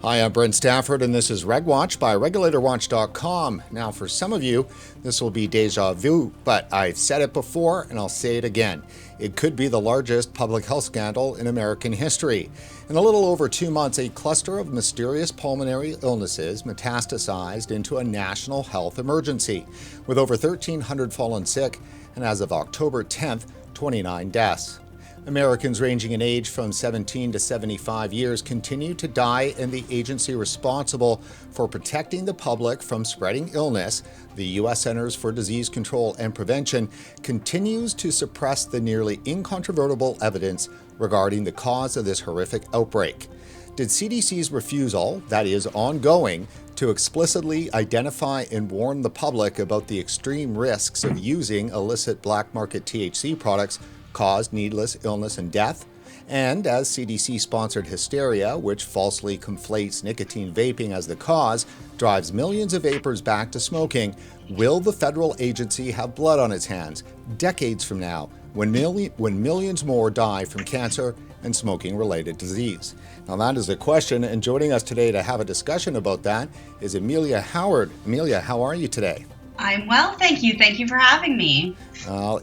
Hi, I'm Brent Stafford, and this is RegWatch by regulatorwatch.com. Now, for some of you, this will be deja vu, but I've said it before, and I'll say it again. It could be the largest public health scandal in American history. In a little over 2 months, a cluster of mysterious pulmonary illnesses metastasized into a national health emergency, with over 1,300 fallen sick, and as of October 10th, 29 deaths. Americans ranging in age from 17 to 75 years continue to die, and the agency responsible for protecting the public from spreading illness, the U.S. Centers for Disease Control and Prevention, continues to suppress the nearly incontrovertible evidence regarding the cause of this horrific outbreak. Did CDC's refusal, that is ongoing, to explicitly identify and warn the public about the extreme risks of using illicit black market THC products cause needless illness and death? And as CDC-sponsored hysteria, which falsely conflates nicotine vaping as the cause, drives millions of vapers back to smoking, will the federal agency have blood on its hands decades from now when millions more die from cancer and smoking-related disease? Now that is the question, and joining us today to have a discussion about that is Amelia Howard. Amelia, how are you today? I'm well, thank you. Thank you for having me.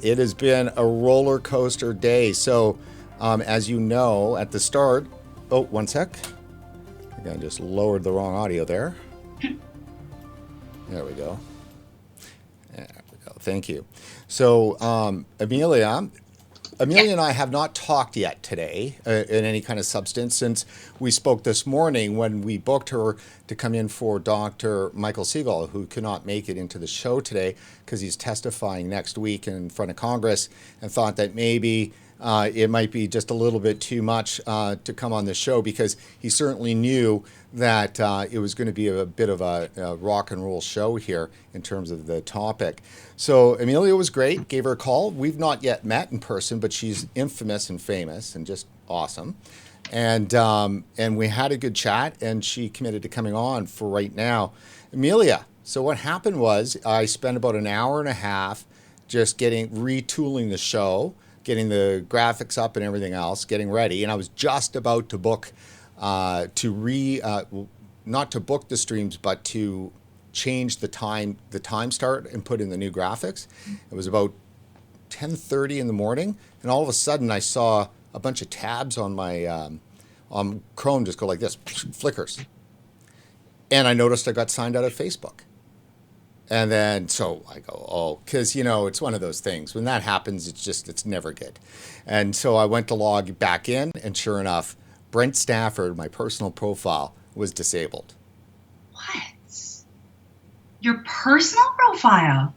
It has been a roller coaster day. So, as you know, at the start, oh, one sec. I just lowered the wrong audio there. There we go. There we go. Thank you. So, Amelia and I have not talked yet today in any kind of substance since we spoke this morning when we booked her to come in for Dr. Michael Siegel, who could not make it into the show today because he's testifying next week in front of Congress, and thought that maybe it might be just a little bit too much to come on the show, because he certainly knew that it was going to be a bit of a rock and roll show here in terms of the topic. So Amelia was great, gave her a call. We've not yet met in person, but she's infamous and famous and just awesome. And we had a good chat, and she committed to coming on for right now. Amelia, so what happened was I spent about an hour and a half just retooling the show, getting the graphics up and everything else, getting ready, and I was just about to book not to book the streams, but to change the time start and put in the new graphics. It was about 10:30 in the morning, and all of a sudden I saw a bunch of tabs on my on Chrome just go like this, flickers, and I noticed I got signed out of Facebook. And then, so I go, oh, because, it's one of those things. When that happens, it's never good. And so I went to log back in, and sure enough, Brent Stafford, my personal profile, was disabled. What? Your personal profile?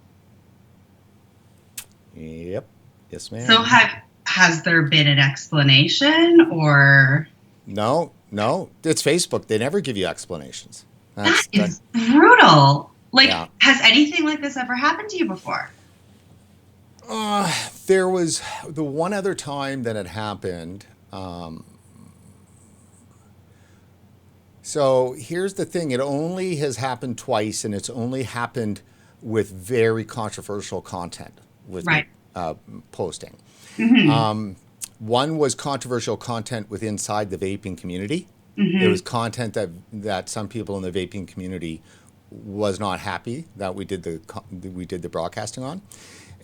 Yep. Yes, ma'am. So has there been an explanation, or? No. It's Facebook. They never give you explanations. That is brutal. Yeah. Has anything like this ever happened to you before? There was the one other time that it happened. So here's the thing. It only has happened twice, and it's only happened with very controversial content with right. Posting. Mm-hmm. One was controversial content with inside the vaping community. Mm-hmm. It was content that some people in the vaping community was not happy that we did the broadcasting on,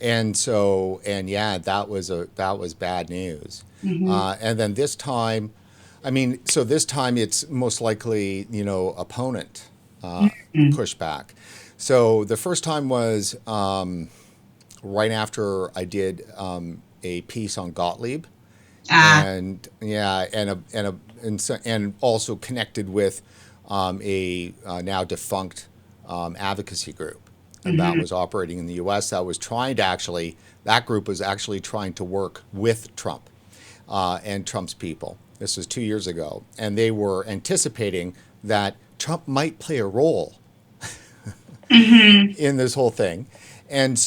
and yeah, that was bad news. Mm-hmm. And then this time, this time it's most likely opponent pushback. So the first time was right after I did a piece on Gottlieb, and also connected with a now defunct advocacy group, and that was operating in the U.S. That group was actually trying to work with Trump and Trump's people. This was 2 years ago, and they were anticipating that Trump might play a role in this whole thing, and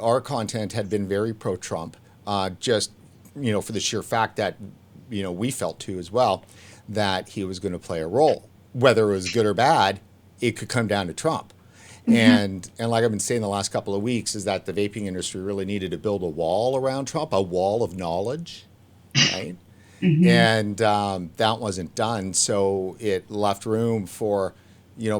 our content had been very pro-Trump, just for the sheer fact that we felt too as well that he was going to play a role. Whether it was good or bad, it could come down to Trump. And like I've been saying the last couple of weeks, is that the vaping industry really needed to build a wall around Trump, a wall of knowledge, right? And that wasn't done. So it left room for,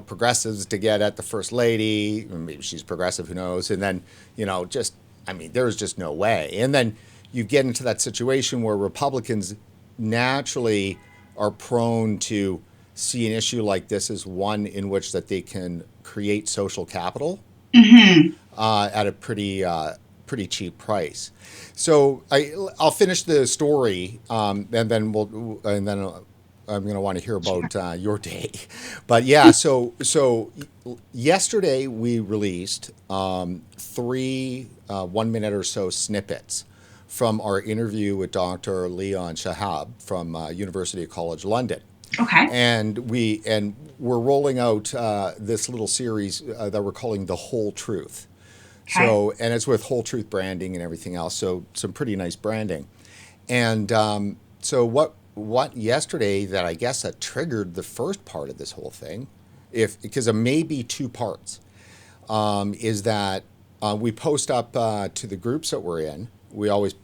progressives to get at the first lady. Maybe she's progressive, who knows? And then, there was just no way. And then you get into that situation where Republicans naturally are prone to see an issue like this as one in which that they can create social capital at a pretty cheap price. So I'll finish the story, and then I'm going to want to hear about your day. But yeah, so yesterday we released 3 1-minute or so snippets from our interview with Dr. Leon Shahab from University College London. Okay. And we're rolling out this little series that we're calling The Whole Truth. Okay. So, and it's with Whole Truth branding and everything else. So some pretty nice branding. And so what yesterday that I guess that triggered the first part of this whole thing, because it may be 2 parts, is that we post up to the groups that we're in. We always,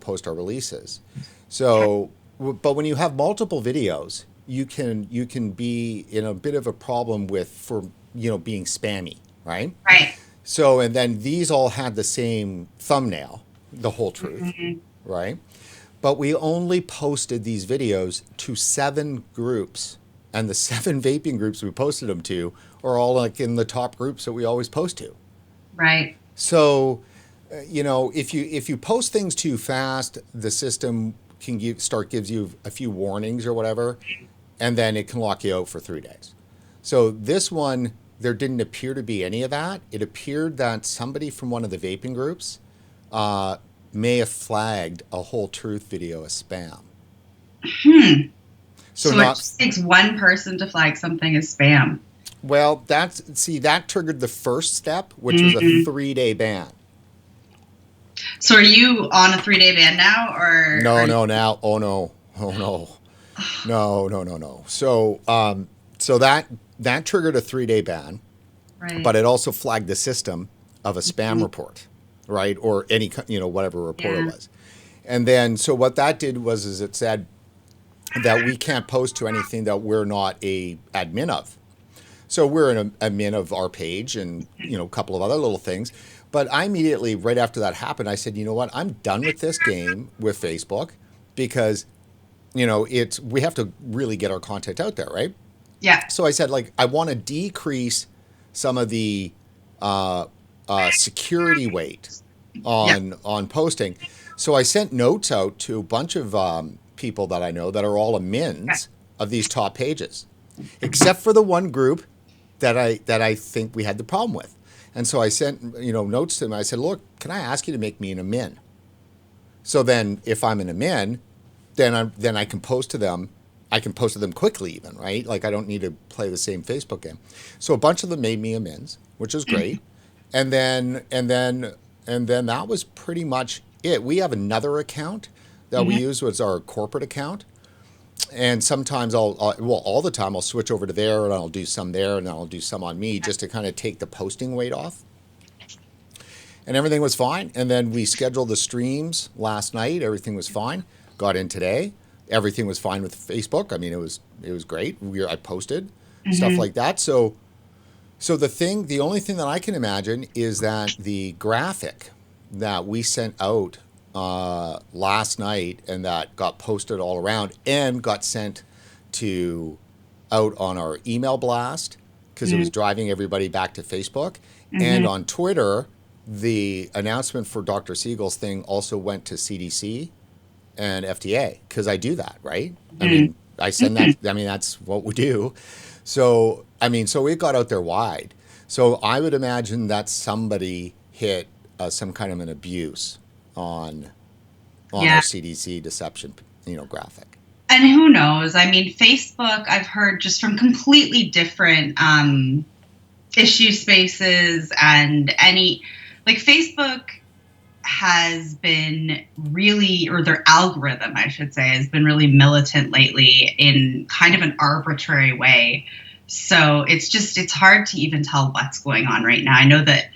post our releases. So, but when you have multiple videos, you can be in a bit of a problem for being spammy, right? Right. So, and then these all had the same thumbnail, The Whole Truth, right? But we only posted these videos to 7 groups, and the 7 vaping groups we posted them to are all like in the top groups that we always post to. Right. So, if you post things too fast, the system can gives you a few warnings or whatever, and then it can lock you out for 3 days. So this one, there didn't appear to be any of that. It appeared that somebody from one of the vaping groups may have flagged a Whole Truth video as spam. So it just takes one person to flag something as spam. Well, that triggered the first step, which was a 3-day ban. So are you on a 3-day ban now, or no? So that triggered a 3-day ban, right. But it also flagged the system of a spam report, right, or any whatever report it was. And then so what that did was it said that we can't post to anything that we're not a admin of. So we're an admin of our page and a couple of other little things. But I immediately, right after that happened, I said, you know what, I'm done with this game with Facebook because, we have to really get our content out there, right? Yeah. So I said, I want to decrease some of the security weight on posting. So I sent notes out to a bunch of people that I know that are all admins of these top pages, except for the one group that I think we had the problem with. And so I sent, notes to them. I said, look, can I ask you to make me an admin? So then if I'm an admin, then I can post to them. I can post to them quickly even, right? I don't need to play the same Facebook game. So a bunch of them made me admins, which is great. And then that was pretty much it. We have another account that we use, was our corporate account. And sometimes all the time I'll switch over to there and I'll do some there and I'll do some on me just to kind of take the posting weight off. And everything was fine. And then we scheduled the streams last night. Everything was fine. Got in today. Everything was fine with Facebook. I mean, it was great. I posted stuff like that. So the only thing that I can imagine is that the graphic that we sent out last night and that got posted all around and got sent out on our email blast because it was driving everybody back to Facebook. And on Twitter, the announcement for Dr. Siegel's thing also went to CDC and FDA because I do that, right? I mean, I send that. I mean, that's what we do. So, so it got out there wide. So I would imagine that somebody hit some kind of an abuse on our CDC deception, graphic. And who knows? I mean, Facebook, I've heard just from completely different issue spaces and Facebook has been really, or their algorithm, I should say, has been really militant lately in kind of an arbitrary way. So it's hard to even tell what's going on right now. I know that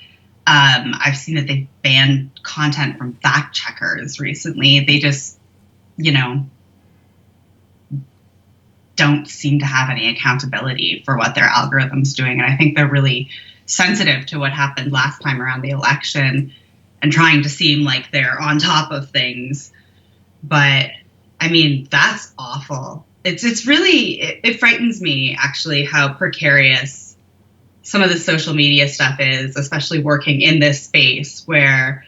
I've seen that they've banned content from fact checkers recently. They just, don't seem to have any accountability for what their algorithm's doing. And I think they're really sensitive to what happened last time around the election and trying to seem like they're on top of things. But I mean, that's awful. It's really, it frightens me actually how precarious some of the social media stuff is, especially working in this space where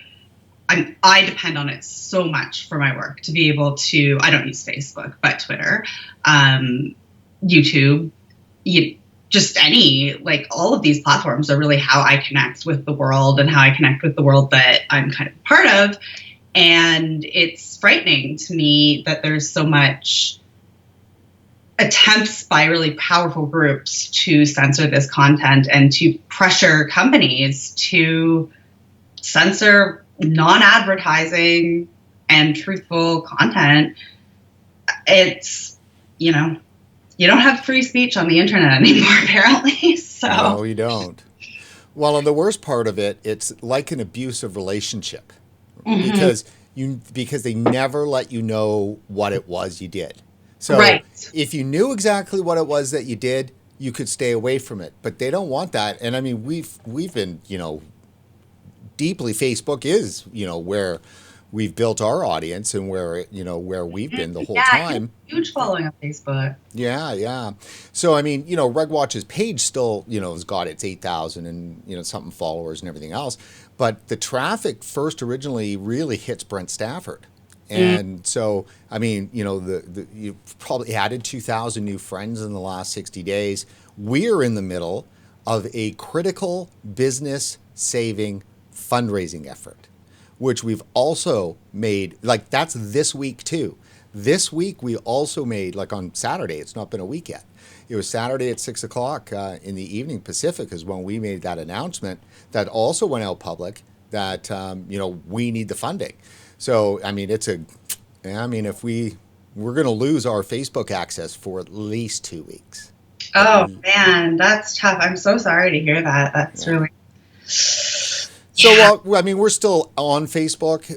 I depend on it so much for my work to be able to, I don't use Facebook, but Twitter, YouTube, just any, like all of these platforms are really how I connect with the world and how I connect with the world that I'm kind of part of. And it's frightening to me that there's so much attempts by really powerful groups to censor this content and to pressure companies to censor non-advertising and truthful content. It's, you don't have free speech on the internet anymore, apparently. So no, you don't. Well, and the worst part of it, it's like an abusive relationship because they never let you know what it was you did. So if you knew exactly what it was that you did, you could stay away from it. But they don't want that. And I mean, we've been, deeply, Facebook is, where we've built our audience and where we've been the whole time. Huge following on Facebook. Yeah. So, I mean, RegWatch's page still, has got its 8,000 and, something followers and everything else. But the traffic first originally really hits Brent Stafford. And so, I mean, you've probably added 2,000 new friends in the last 60 days. We're in the middle of a critical business saving fundraising effort, which we've also made, like that's this week too. This week we also made, like on Saturday, it's not been a week yet. It was Saturday at 6 o'clock in the evening Pacific is when we made that announcement that also went out public that, we need the funding. So, I mean, if we're going to lose our Facebook access for at least 2 weeks. Oh, man, that's tough. I'm so sorry to hear that. That's really... So, we're still on Facebook.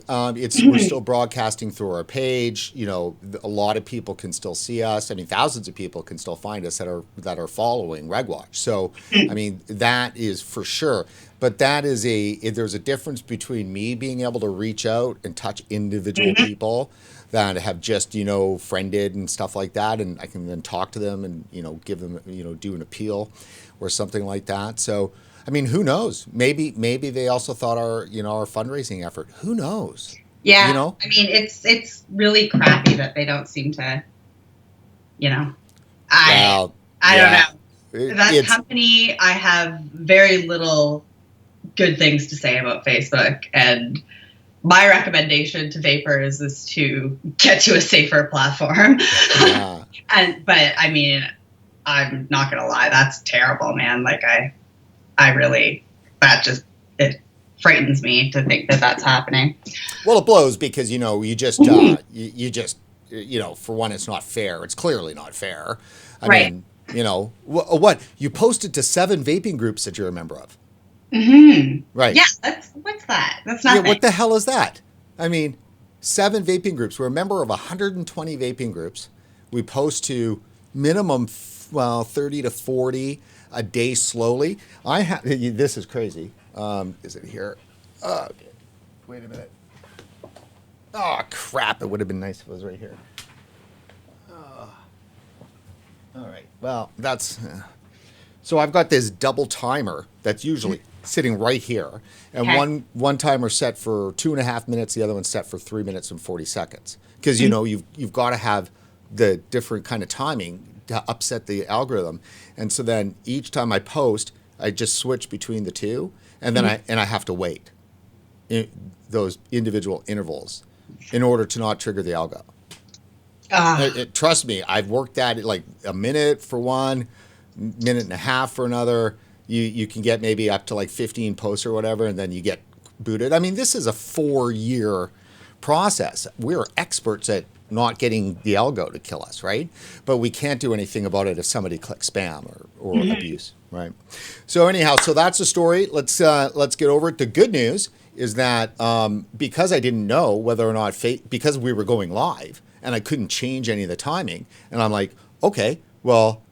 We're still broadcasting through our page. A lot of people can still see us. I mean, thousands of people can still find us that are following RegWatch. So, I mean, that is for sure. But there's a difference between me being able to reach out and touch individual people that have just, friended and stuff like that. And I can then talk to them and, give them, do an appeal or something like that. So, I mean, who knows? Maybe they also thought our fundraising effort. Who knows? Yeah. I mean, it's really crappy that they don't seem to, I don't know. That company, I have very little good things to say about Facebook, and my recommendation to vapers is to get to a safer platform. Yeah. But I mean, I'm not gonna lie, that's terrible, man. Like it frightens me to think that that's happening. Well, it blows because you just for one, it's not fair. It's clearly not fair. I mean, what you posted to 7 vaping groups that you're a member of. Right. Yeah. What's that? That's nothing. Yeah. What the hell is that? I mean, 7 vaping groups. We're a member of 120 vaping groups. We post to minimum 30 to 40 a day slowly. This is crazy. Is it here? Okay. Wait a minute. Oh crap! It would have been nice if it was right here. All right. Well, that's. So I've got this double timer that's usually sitting right here, and one timer set for 2.5 minutes, the other one set for 3 minutes and 40 seconds. Because you've got to have the different kind of timing to upset the algorithm, and so then each time I post, I just switch between the two, and then I have to wait those individual intervals in order to not trigger the algo. Trust me, I've worked that like a minute for one, minute and a half for another. You can get maybe up to like 15 posts or whatever, and then you get booted. I mean, this is a 4-year process. We're experts at not getting the algo to kill us, right? But we can't do anything about it if somebody clicks spam or abuse, right? So anyhow, so that's the story. Let's get over it. The good news is that because I didn't know whether or not because we were going live and I couldn't change any of the timing, and I'm like, Okay, well,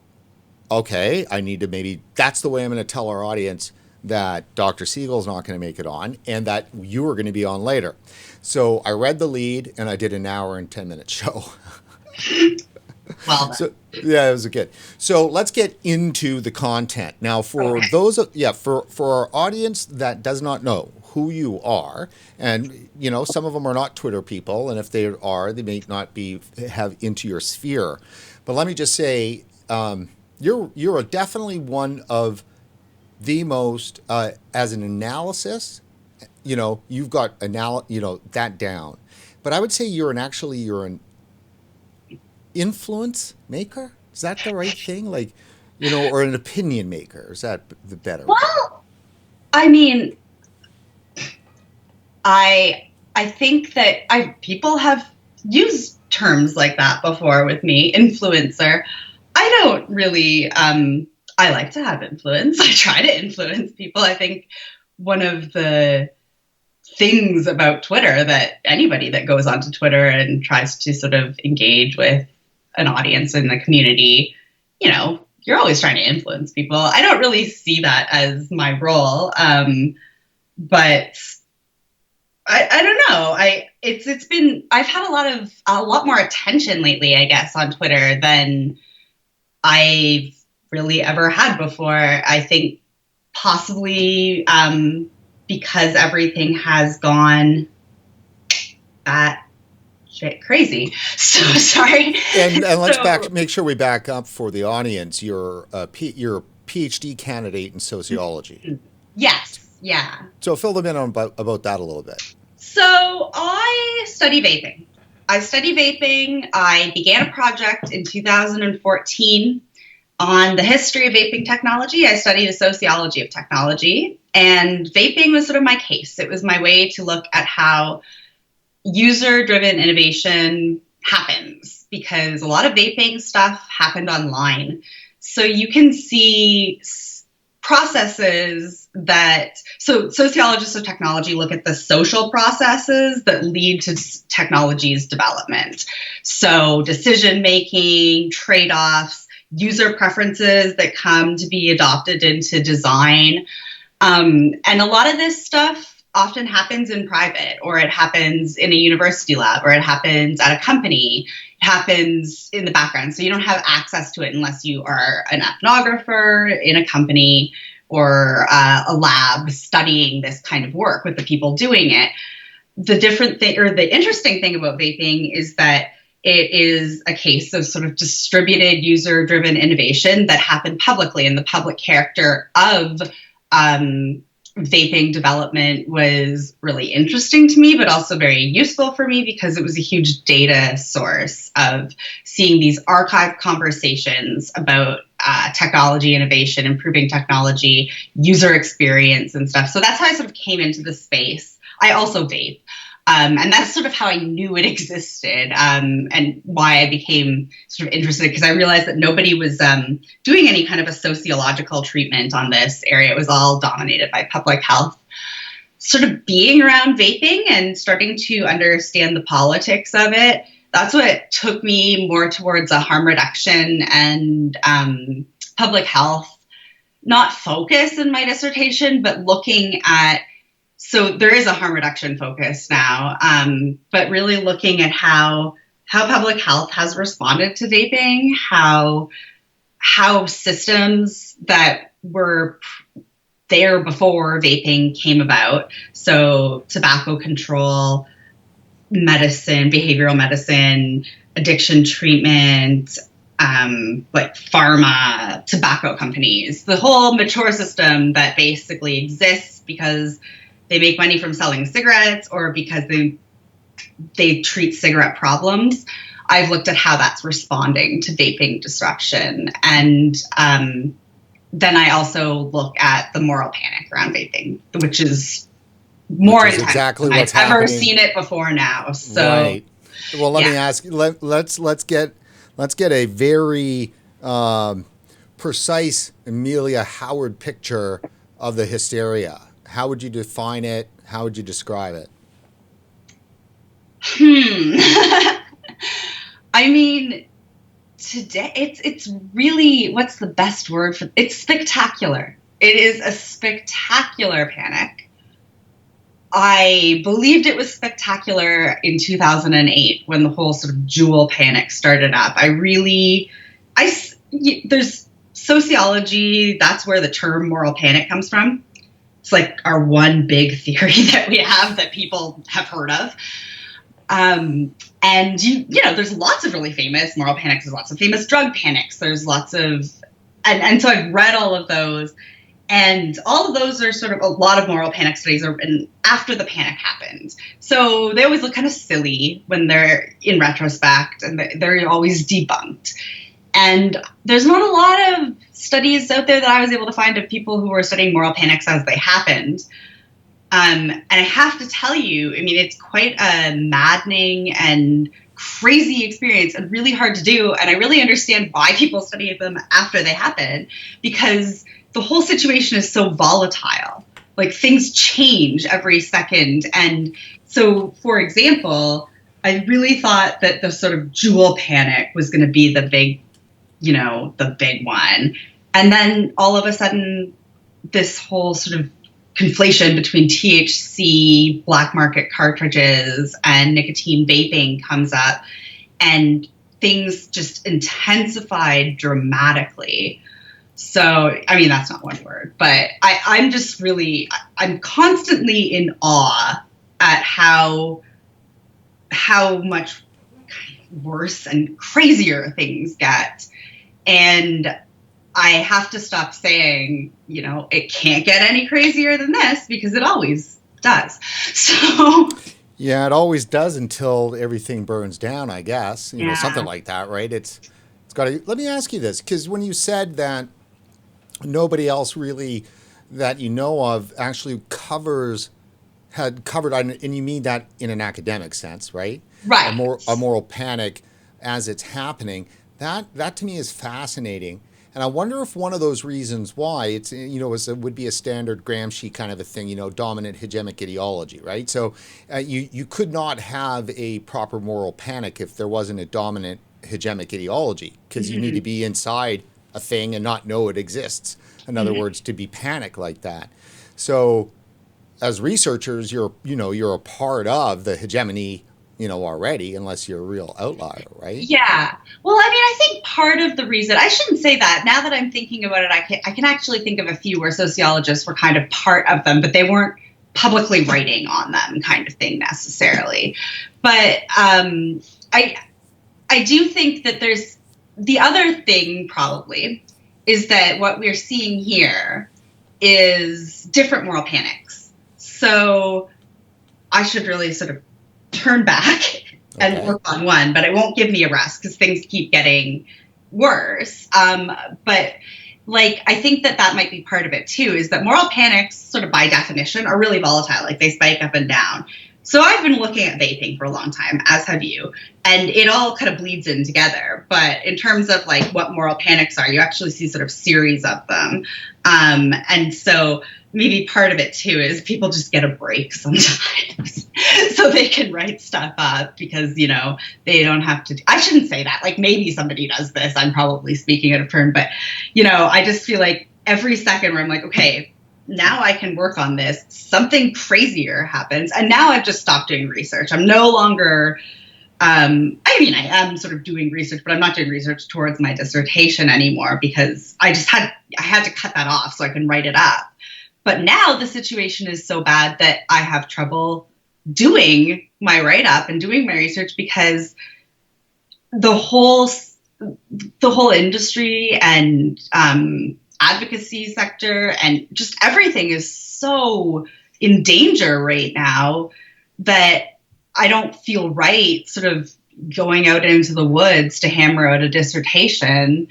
okay, I need to maybe, that's the way I'm going to tell our audience that Dr. Siegel's not going to make it on and that you are going to be on later. So I read the lead and I did an hour and 10-minute show. Well done. So yeah, it was good. So let's get into the content now. For Okay. those, for our audience that does not know who you are, and some of them are not Twitter people, and if they are, they may not be have into your sphere. But let me just say, you're definitely one of the most as an analysis. You've got that down. But I would say you're an influence maker. Is that the right thing? Like, or an opinion maker. Is that the better way? Well, I mean, I think that people have used terms like that before with me, influencer. I don't really. I like to have influence. I try to influence people. I think one of the things about Twitter that anybody that goes onto Twitter and tries to sort of engage with an audience in the community, you're always trying to influence people. I don't really see that as my role, but I don't know. It's been I've had a lot more attention lately, I guess, on Twitter than I've really ever had before. I think possibly because everything has gone that shit crazy. So sorry. And let's So make sure we back up for the audience. You're a Ph.D. candidate in sociology. yes, yeah. So fill them in on about that a little bit. So I study vaping. I began a project in 2014 on the history of vaping technology. I studied the sociology of technology, and vaping was sort of my case. It was my way to look at how user-driven innovation happens, because a lot of vaping stuff happened online. So you can see processes so sociologists of technology look at the social processes that lead to technology's development. So decision making, trade-offs, user preferences that come to be adopted into design. And a lot of this stuff often happens in private, or it happens in a university lab, or it happens at a company. It happens in the background. So you don't have access to it unless you are an ethnographer in a company or a lab studying this kind of work with the people doing it. The different thing, or the interesting thing about vaping, is that it is a case of sort of distributed user-driven innovation that happened publicly, and the public character of vaping development was really interesting to me, but also very useful for me because it was a huge data source of seeing these archived conversations about technology innovation, improving technology, user experience and stuff. So that's how I sort of came into the space. I also vape. And that's sort of how I knew it existed, and why I became sort of interested, because I realized that nobody was doing any kind of a sociological treatment on this area. It was all dominated by public health. Sort of being around vaping and starting to understand the politics of it, that's what took me more towards a harm reduction and public health, not focus in my dissertation, but looking at, so there is a harm reduction focus now, but really looking at how public health has responded to vaping, how systems that were there before vaping came about, so tobacco control, medicine, behavioral medicine, addiction treatment, like pharma, tobacco companies, the whole mature system that basically exists because they make money from selling cigarettes or because they treat cigarette problems. I've looked at how that's responding to vaping disruption. And then I also look at the moral panic around vaping, which is more intense exactly than what's I've ever happening. seen it before now. So, right. Well, let me ask. Let's get a very precise Amelia Howard picture of the hysteria. How would you define it? How would you describe it? I mean, today it's really, what's the best word for it's spectacular. It is a spectacular panic. I believed it was spectacular in 2008 when the whole sort of Juul panic started up. There's sociology, that's where the term moral panic comes from. It's like our one big theory that we have that people have heard of. And there's lots of really famous moral panics. There's lots of famous drug panics. There's lots of, and so I've read all of those, and all of those are sort of, a lot of moral panic studies are written after the panic happened. So they always look kind of silly when they're in retrospect, and they're always debunked. And there's not a lot of studies out there that I was able to find of people who were studying moral panics as they happened. And I have to tell you, I mean, it's quite a maddening and crazy experience and really hard to do. And I really understand why people study them after they happen, because the whole situation is so volatile. Like, things change every second. And so, for example, I really thought that the sort of Juul panic was going to be the big one. And then all of a sudden, this whole sort of conflation between THC, black market cartridges, and nicotine vaping comes up, and things just intensified dramatically. So, I mean, that's not one word, but I'm constantly in awe at how much worse and crazier things get. And I have to stop saying, it can't get any crazier than this, because it always does. So yeah, it always does until everything burns down, I guess. Yeah. Something like that, right? It's got to. Let me ask you this, because when you said that nobody else really that you know of actually had covered, and you mean that in an academic sense, right? Right. A moral panic as it's happening. That to me is fascinating. And I wonder if one of those reasons why it would be a standard Gramsci kind of a thing, dominant hegemonic ideology, right? So you could not have a proper moral panic if there wasn't a dominant hegemonic ideology, because you need to be inside a thing and not know it exists. In other words, to be panicked like that. So as researchers, you're a part of the hegemony, already, unless you're a real outlier, right? Yeah. Well, I mean, I think part of the reason, I shouldn't say that. Now that I'm thinking about it, I can actually think of a few where sociologists were kind of part of them, but they weren't publicly writing on them, kind of thing necessarily. But I do think that there's the other thing probably is that what we're seeing here is different moral panics. So I should really sort of turn back and work on one, but it won't give me a rest because things keep getting worse. But I think that might be part of it too, is that moral panics sort of by definition are really volatile. Like, they spike up and down. So I've been looking at vaping for a long time, as have you, and it all kind of bleeds in together. But in terms of what moral panics are, you actually see sort of series of them. And so maybe part of it too is people just get a break sometimes so they can write stuff up because, they don't have to. I shouldn't say that. Maybe somebody does this. I'm probably speaking out of turn, but, I just feel like every second where I'm like, okay, now I can work on this, something crazier happens. And now I've just stopped doing research. I'm no longer, I am sort of doing research, but I'm not doing research towards my dissertation anymore because I had to cut that off so I can write it up. But now the situation is so bad that I have trouble doing my write-up and doing my research because the whole industry and advocacy sector and just everything is so in danger right now that I don't feel right sort of going out into the woods to hammer out a dissertation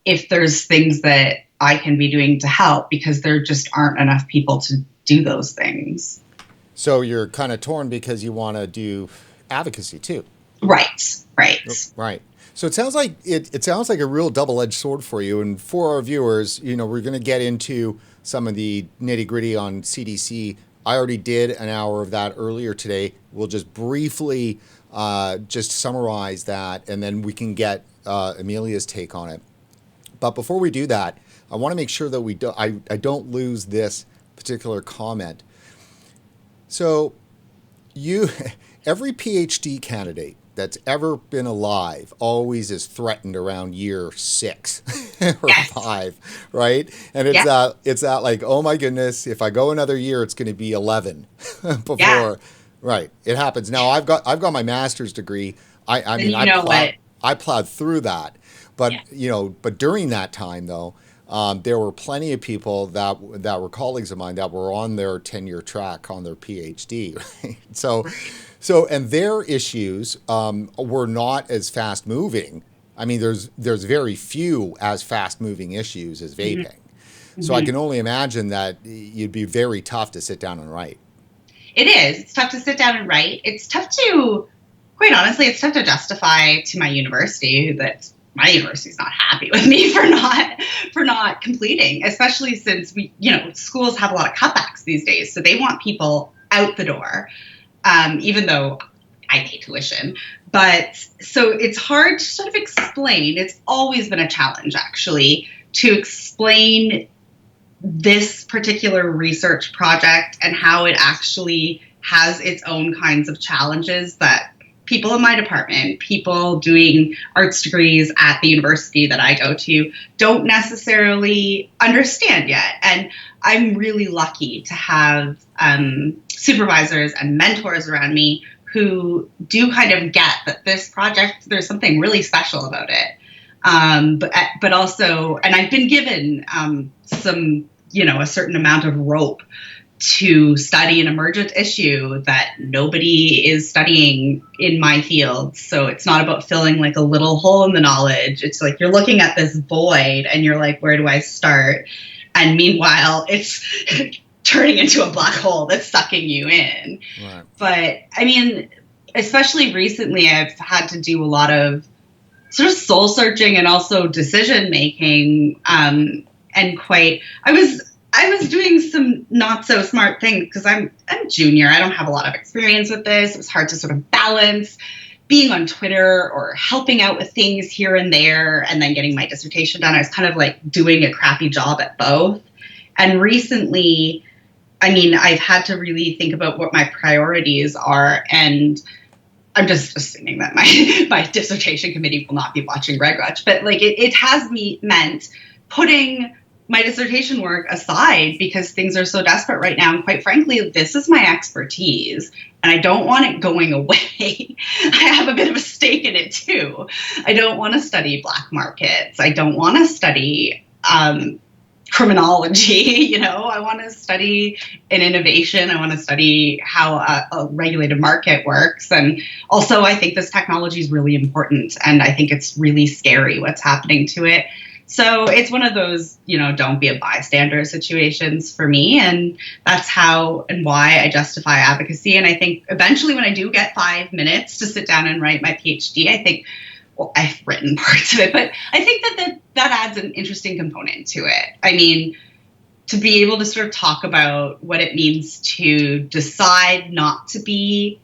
if there's things that I can be doing to help, because there just aren't enough people to do those things. So you're kind of torn because you want to do advocacy too. Right. So it sounds like it sounds like a real double-edged sword for you. And for our viewers, we're going to get into some of the nitty-gritty on CDC. I already did an hour of that earlier today. We'll just briefly just summarize that, and then we can get Amelia's take on it. But before we do that, I want to make sure that I don't lose this particular comment. So every PhD candidate that's ever been alive always is threatened around year 6 or 5, right? And it's that like, oh my goodness, if I go another year, it's going to be 11 before, right? It happens. Now I've got my master's degree. I plowed through that, but but during that time though, there were plenty of people that were colleagues of mine that were on their 10-year track on their PhD, right? So, and their issues were not as fast moving. I mean, there's very few as fast moving issues as vaping. Mm-hmm. So I can only imagine that you'd be very tough to sit down and write. It is. It's tough to sit down and write. It's tough to, quite honestly, it's tough to justify to my university that my university's not happy with me for not completing, especially since schools have a lot of cutbacks these days. So they want people out the door. Even though I pay tuition. But so it's hard to sort of explain. It's always been a challenge, actually, to explain this particular research project and how it actually has its own kinds of challenges that people in my department, people doing arts degrees at the university that I go to, don't necessarily understand yet. And I'm really lucky to have supervisors and mentors around me who do kind of get that this project, there's something really special about it. But also, and I've been given some, a certain amount of rope to study an emergent issue that nobody is studying in my field. So it's not about filling like a little hole in the knowledge. It's like you're looking at this void and you're like, where do I start? And meanwhile, it's turning into a black hole that's sucking you in. Right. But I mean, especially recently, I've had to do a lot of sort of soul searching and also decision making. And I was doing some not so smart things because I'm junior. I don't have a lot of experience with this. It was hard to sort of balance being on Twitter or helping out with things here and there and then getting my dissertation done. I was kind of like doing a crappy job at both. And recently, I mean, I've had to really think about what my priorities are. And I'm just assuming that my dissertation committee will not be watching RegWatch, but like it has meant putting my dissertation work aside because things are so desperate right now. And quite frankly, this is my expertise and I don't want it going away. I have a bit of a stake in it too. I don't want to study black markets. I don't want to study criminology. I want to study an innovation. I want to study how a regulated market works. And also I think this technology is really important. And I think it's really scary what's happening to it. So it's one of those, don't be a bystander situations for me. And that's how and why I justify advocacy. And I think eventually when I do get 5 minutes to sit down and write my PhD, I think, well, I've written parts of it, but I think that adds an interesting component to it. I mean, to be able to sort of talk about what it means to decide not to be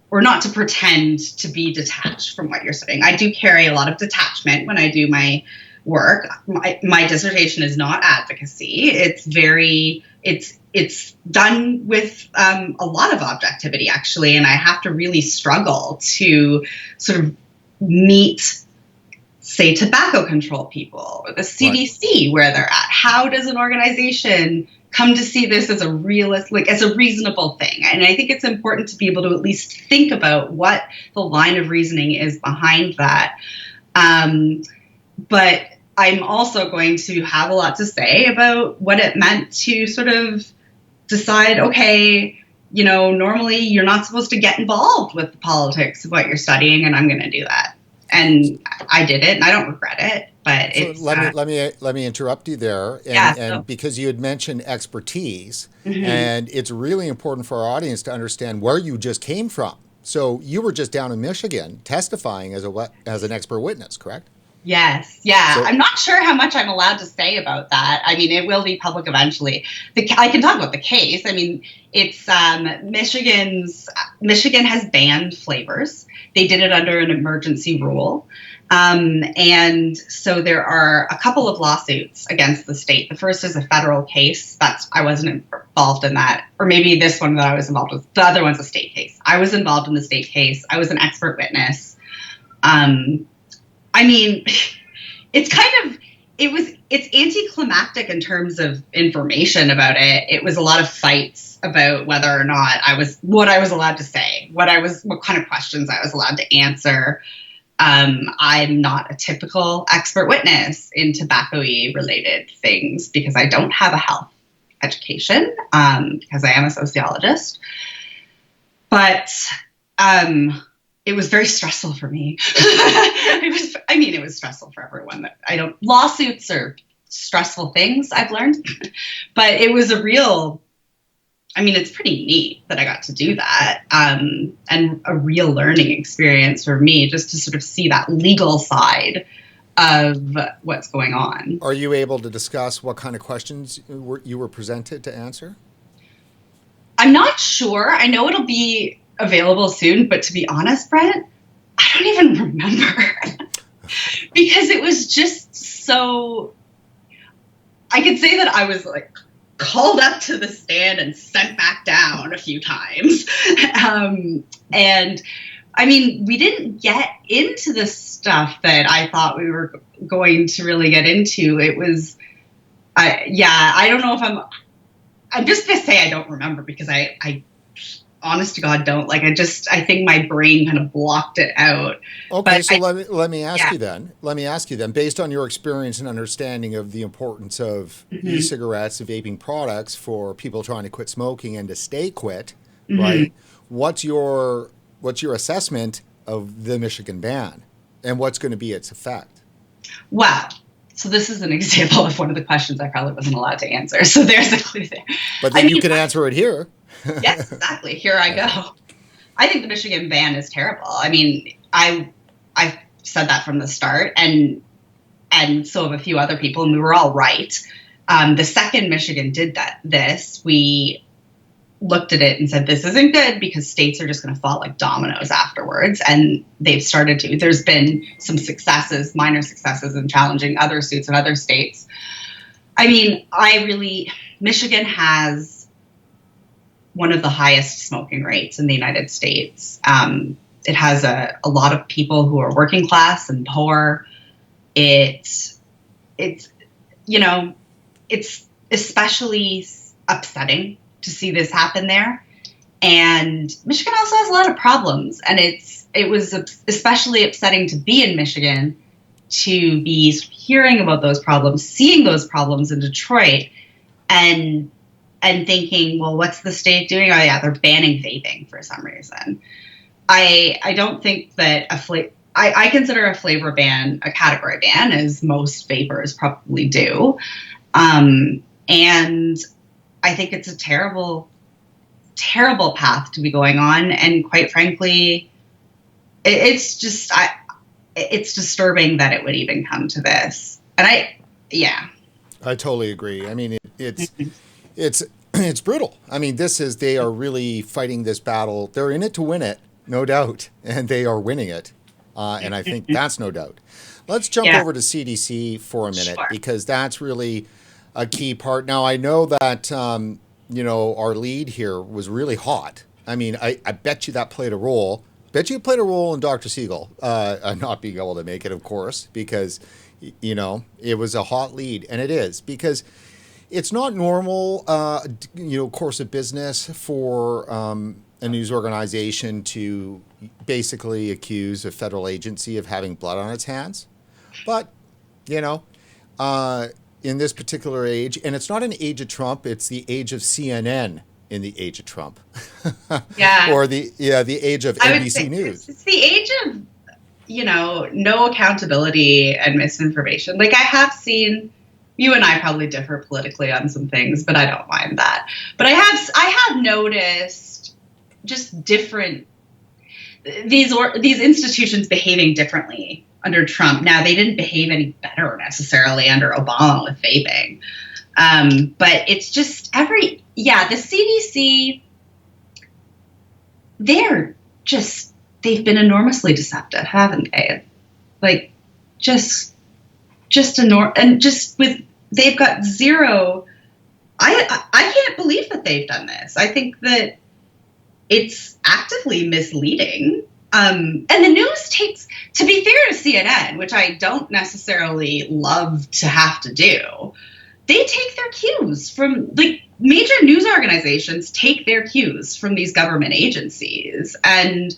or not to pretend to be detached from what you're studying. I do carry a lot of detachment when I do my work. My dissertation is not advocacy. It's done with a lot of objectivity, actually, and I have to really struggle to sort of meet, say, tobacco control people or the CDC where they're at. How does an organization come to see this as as a reasonable thing? And I think it's important to be able to at least think about what the line of reasoning is behind that. But I'm also going to have a lot to say about what it meant to sort of decide, okay, normally you're not supposed to get involved with the politics of what you're studying, and I'm going to do that. And I did it, and I don't regret it. But so let me interrupt you there, and because you had mentioned expertise, mm-hmm. and it's really important for our audience to understand where you just came from. So you were just down in Michigan testifying as an expert witness, correct? Yes. Yeah. So I'm not sure how much I'm allowed to say about that. I mean, it will be public eventually. I can talk about the case. I mean, it's Michigan has banned flavors. They did it under an emergency rule. And so there are a couple of lawsuits against the state. The first is a federal case. I wasn't involved in that. Or maybe this one that I was involved with. The other one's a state case. I was involved in the state case. I was an expert witness. I mean, it's anticlimactic in terms of information about it. It was a lot of fights about whether or not what I was allowed to say, what kind of questions I was allowed to answer. I'm not a typical expert witness in tobacco-y related things because I don't have a health education, because I am a sociologist. But, it was very stressful for me. It was stressful for everyone. Lawsuits are stressful things, I've learned. But it was it's pretty neat that I got to do that. And a real learning experience for me, just to sort of see that legal side of what's going on. are you able to discuss what kind of questions you were presented to answer? I'm not sure. I know it'll be available soon, but to be honest, Brent, I don't even remember because it was just so. I could say that I was like called up to the stand and sent back down a few times, and I mean, we didn't get into the stuff that I thought we were going to really get into. It was, I don't know if I'm just gonna say I don't remember because I honest to God, don't. I think my brain kind of blocked it out. Okay, but so let me ask you then. Let me ask you then, based on your experience and understanding of the importance of e-cigarettes and vaping products for people trying to quit smoking and to stay quit, right? What's your assessment of the Michigan ban and what's going to be its effect? Wow. So this is an example of one of the questions I probably wasn't allowed to answer. So there's a clue there. But then you can answer it here. Yes, exactly. Here I go. I think the Michigan ban is terrible. I mean, I said that from the start, and so have a few other people, and we were all right. The second Michigan did this, we looked at it and said, this isn't good because states are just going to fall like dominoes afterwards. And they've started to. There's been some successes, minor successes in challenging other suits in other states. I mean, Michigan has one of the highest smoking rates in the United States. It has a lot of people who are working class and poor. It's especially upsetting to see this happen there. And Michigan also has a lot of problems. And it was especially upsetting to be in Michigan, to be hearing about those problems, seeing those problems in Detroit, and thinking, well, what's the state doing? Oh, yeah, they're banning vaping for some reason. I don't think that I consider a flavor ban a category ban, as most vapors probably do. And I think it's a terrible, terrible path to be going on. And quite frankly, it's disturbing that it would even come to this. And I totally agree. I mean, it's brutal. I mean, they are really fighting this battle. They're in it to win it, no doubt, and they are winning it. And I think that's no doubt. Let's jump over to CDC for a minute, because that's really a key part. Now, I know that, our lead here was really hot. I mean, I bet you that played a role. Bet you it played a role in Dr. Siegel not being able to make it, of course, because, it was a hot lead. And it is, because it's not normal, course of business for a news organization to basically accuse a federal agency of having blood on its hands. But, in this particular age, and it's not an age of Trump, it's the age of CNN in the age of Trump. Yeah. Or the age of NBC News. It's the age of, no accountability and misinformation. Like, I have seen, you and I probably differ politically on some things, but I don't mind that. But I have noticed just different, these institutions behaving differently under Trump. Now, they didn't behave any better necessarily under Obama with vaping. But it's just the CDC, they've been enormously deceptive, haven't they? Like, they've got zero. I can't believe that they've done this. I think that it's actively misleading. And the news takes, to be fair to CNN, which I don't necessarily love to have to do, they take their cues from, like, major news organizations take their cues from these government agencies. And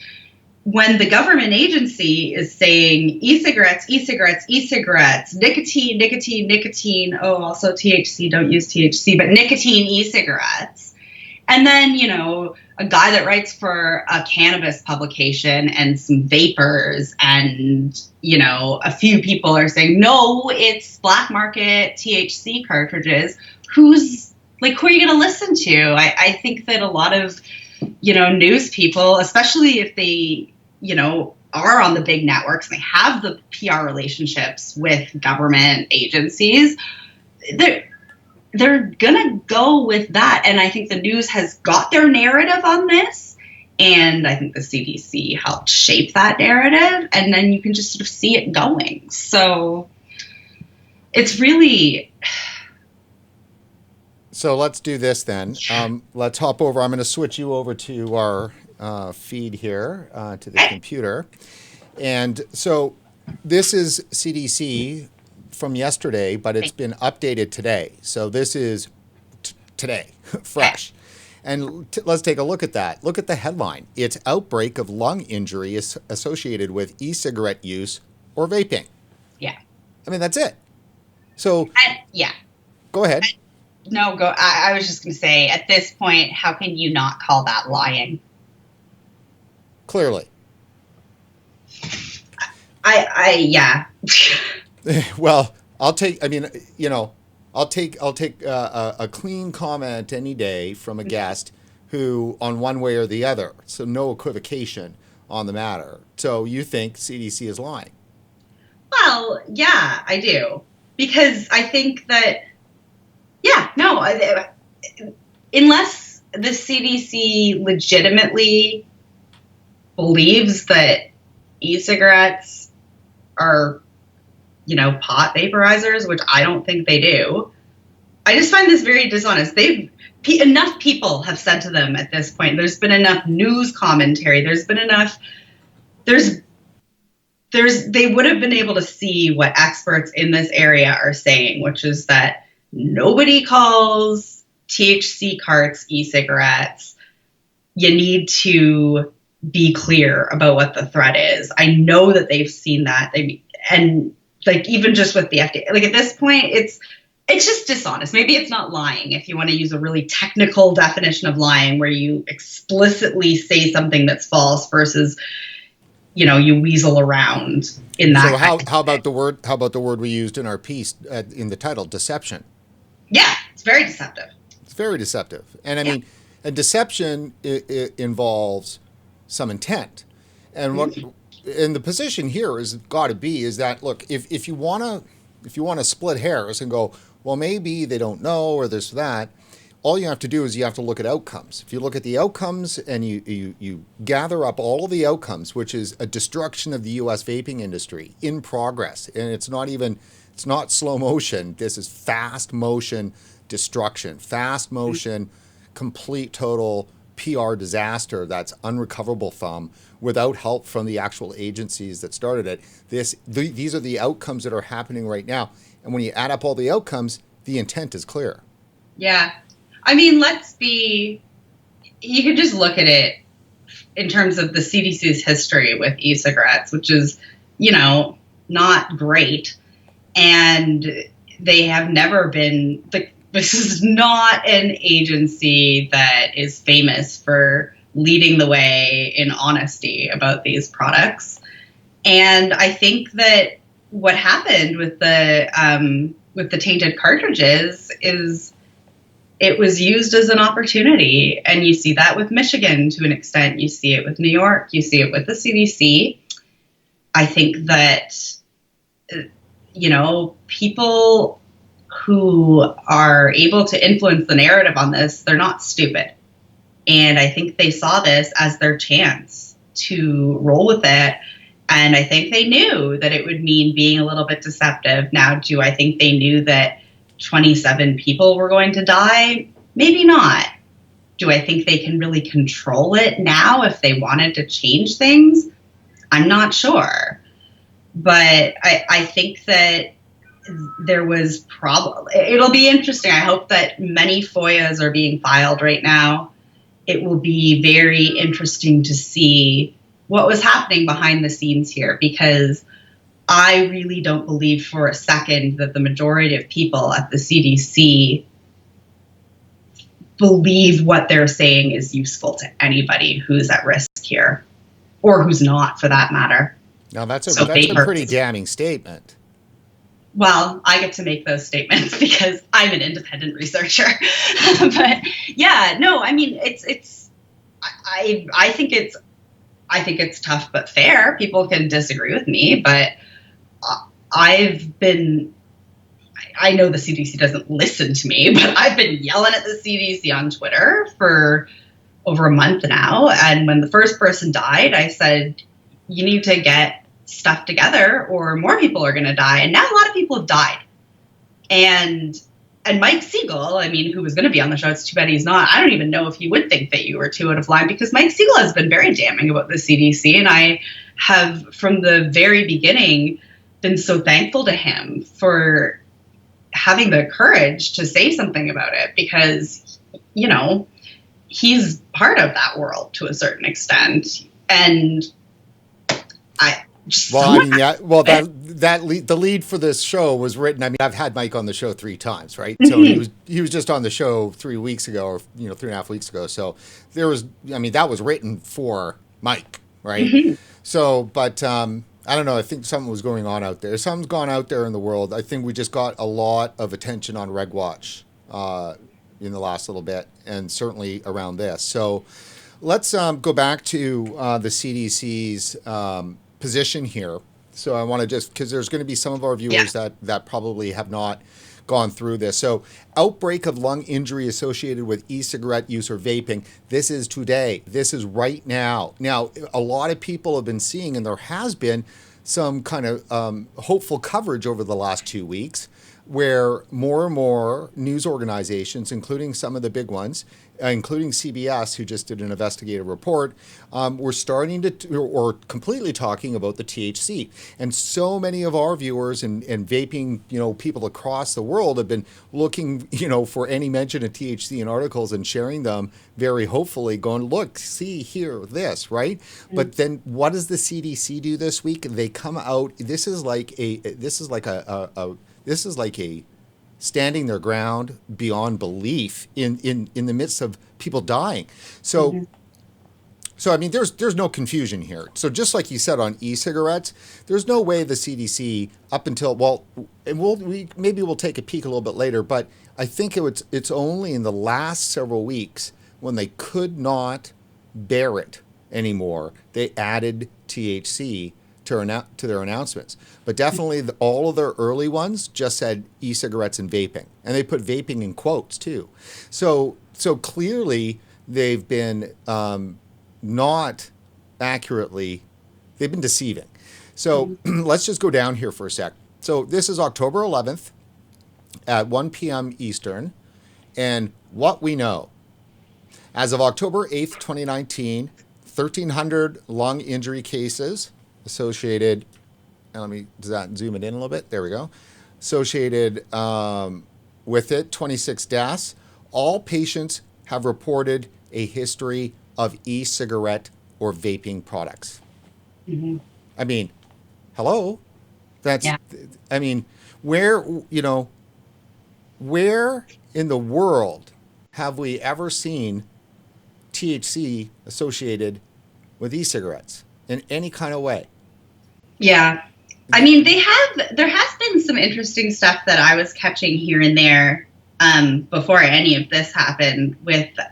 when the government agency is saying e-cigarettes, e-cigarettes, e-cigarettes, nicotine, nicotine, nicotine, also THC, don't use THC, but nicotine e-cigarettes. And then, a guy that writes for a cannabis publication and some vapors and, a few people are saying, no, it's black market THC cartridges. Who are you going to listen to? I think that a lot of, news people, especially if they, are on the big networks and they have the PR relationships with government agencies, they're going to go with that. And I think the news has got their narrative on this. And I think the CDC helped shape that narrative. And then you can just sort of see it going. So it's really... So let's do this then. Let's hop over. I'm going to switch you over to our feed here, to the computer. And so this is CDC from yesterday, but it's been updated today. So this is today, fresh. And let's take a look at that. Look at the headline. It's outbreak of lung injury associated with e-cigarette use or vaping. Yeah. I mean, that's it. So yeah. Go ahead. No, go. I was just going to say, at this point, how can you not call that lying? Clearly. Yeah. Well, I'll take a clean comment any day from a guest who, on one way or the other, so no equivocation on the matter. So you think CDC is lying? Well, yeah, I do. Because I think that, unless the CDC legitimately believes that e-cigarettes are, pot vaporizers, which I don't think they do, I just find this very dishonest. Enough people have said to them at this point. There's been enough news commentary. There's been enough. They would have been able to see what experts in this area are saying, which is that nobody calls THC carts e-cigarettes. You need to be clear about what the threat is. I know that they've seen that. Even just with the FDA, at this point, it's just dishonest. Maybe it's not lying if you want to use a really technical definition of lying where you explicitly say something that's false versus, you weasel around in that. So how about the word we used in our piece in the title, deception? Yeah, it's very deceptive. It's very deceptive. And I mean, a deception involves some intent. And and the position here is got to be is that, look, if you want to split hairs and go, well, maybe they don't know or this or that, all you have to do is you have to look at outcomes. If you look at the outcomes and you gather up all of the outcomes, which is a destruction of the U.S. vaping industry in progress, and it's not slow motion. This is fast motion destruction, fast motion, complete total PR disaster that's unrecoverable from without help from the actual agencies that started it. These are the outcomes that are happening right now. And when you add up all the outcomes, the intent is clear. Yeah. I mean, you could just look at it in terms of the CDC's history with e-cigarettes, which is, not great. And they have never been, this is not an agency that is famous for leading the way in honesty about these products. And I think that what happened with the tainted cartridges is it was used as an opportunity. And you see that with Michigan to an extent. You see it with New York. You see it with the CDC. I think that, people who are able to influence the narrative on this, they're not stupid. And I think they saw this as their chance to roll with it. And I think they knew that it would mean being a little bit deceptive. Now, do I think they knew that 27 people were going to die? Maybe not. Do I think they can really control it now if they wanted to change things? I'm not sure. But I think that there was it'll be interesting. I hope that many FOIAs are being filed right now. It will be very interesting to see what was happening behind the scenes here, because I really don't believe for a second that the majority of people at the CDC believe what they're saying is useful to anybody who's at risk here, or who's not, for that matter. Now, that's a pretty damning statement. Well, I get to make those statements because I'm an independent researcher. But yeah, no, I mean, I think it's tough but fair. People can disagree with me, but I know the CDC doesn't listen to me, but I've been yelling at the CDC on Twitter for over a month now. And when the first person died, I said, you need to get stuff together or more people are going to die. And now a lot of people have died. And Mike Siegel, I mean, who was going to be on the show, it's too bad he's not. I don't even know if he would think that you were too out of line, because Mike Siegel has been very damning about the CDC. And I have, from the very beginning, been so thankful to him for having the courage to say something about it, because, he's part of that world to a certain extent. And the lead for this show was written. I mean, I've had Mike on the show 3 times, right? So he was just on the show 3 weeks ago, or 3.5 weeks ago. So that was written for Mike, right? Mm-hmm. So, but I don't know. I think something was going on out there. Something's gone out there in the world. I think we just got a lot of attention on RegWatch in the last little bit, and certainly around this. So let's go back to the CDC's position here. So I want to because there's going to be some of our viewers that probably have not gone through this. So, outbreak of lung injury associated with e-cigarette use or vaping. This is today. This is right now. Now, a lot of people have been seeing, and there has been some kind of hopeful coverage over the last 2 weeks, where more and more news organizations, including some of the big ones, including CBS, who just did an investigative report, were starting to, or completely talking about the THC. And so many of our viewers and vaping, people across the world have been looking, for any mention of THC in articles and sharing them very hopefully, going, look, see, hear this, right? Mm-hmm. But then what does the CDC do this week? They come out, this is like a standing their ground beyond belief in the midst of people dying. So, mm-hmm. So I mean, there's no confusion here. So just like you said on e-cigarettes, there's no way the CDC up until, and we'll take a peek a little bit later, but I think it's only in the last several weeks when they could not bear it anymore, they added THC to their announcements. But definitely all of their early ones just said e-cigarettes and vaping. And they put vaping in quotes too. So clearly they've been not accurately, they've been deceiving. So let's just go down here for a sec. So this is October 11th at 1 p.m. Eastern. And what we know, as of October 8th, 2019, 1,300 lung injury cases associated, and does that zoom it in a little bit? There we go. Associated with it, 26 deaths. All patients have reported a history of e-cigarette or vaping products. Mm-hmm. I mean, hello? I mean, where in the world have we ever seen THC associated with e-cigarettes in any kind of way? Yeah. I mean, there has been some interesting stuff that I was catching here and there. before any of this happened,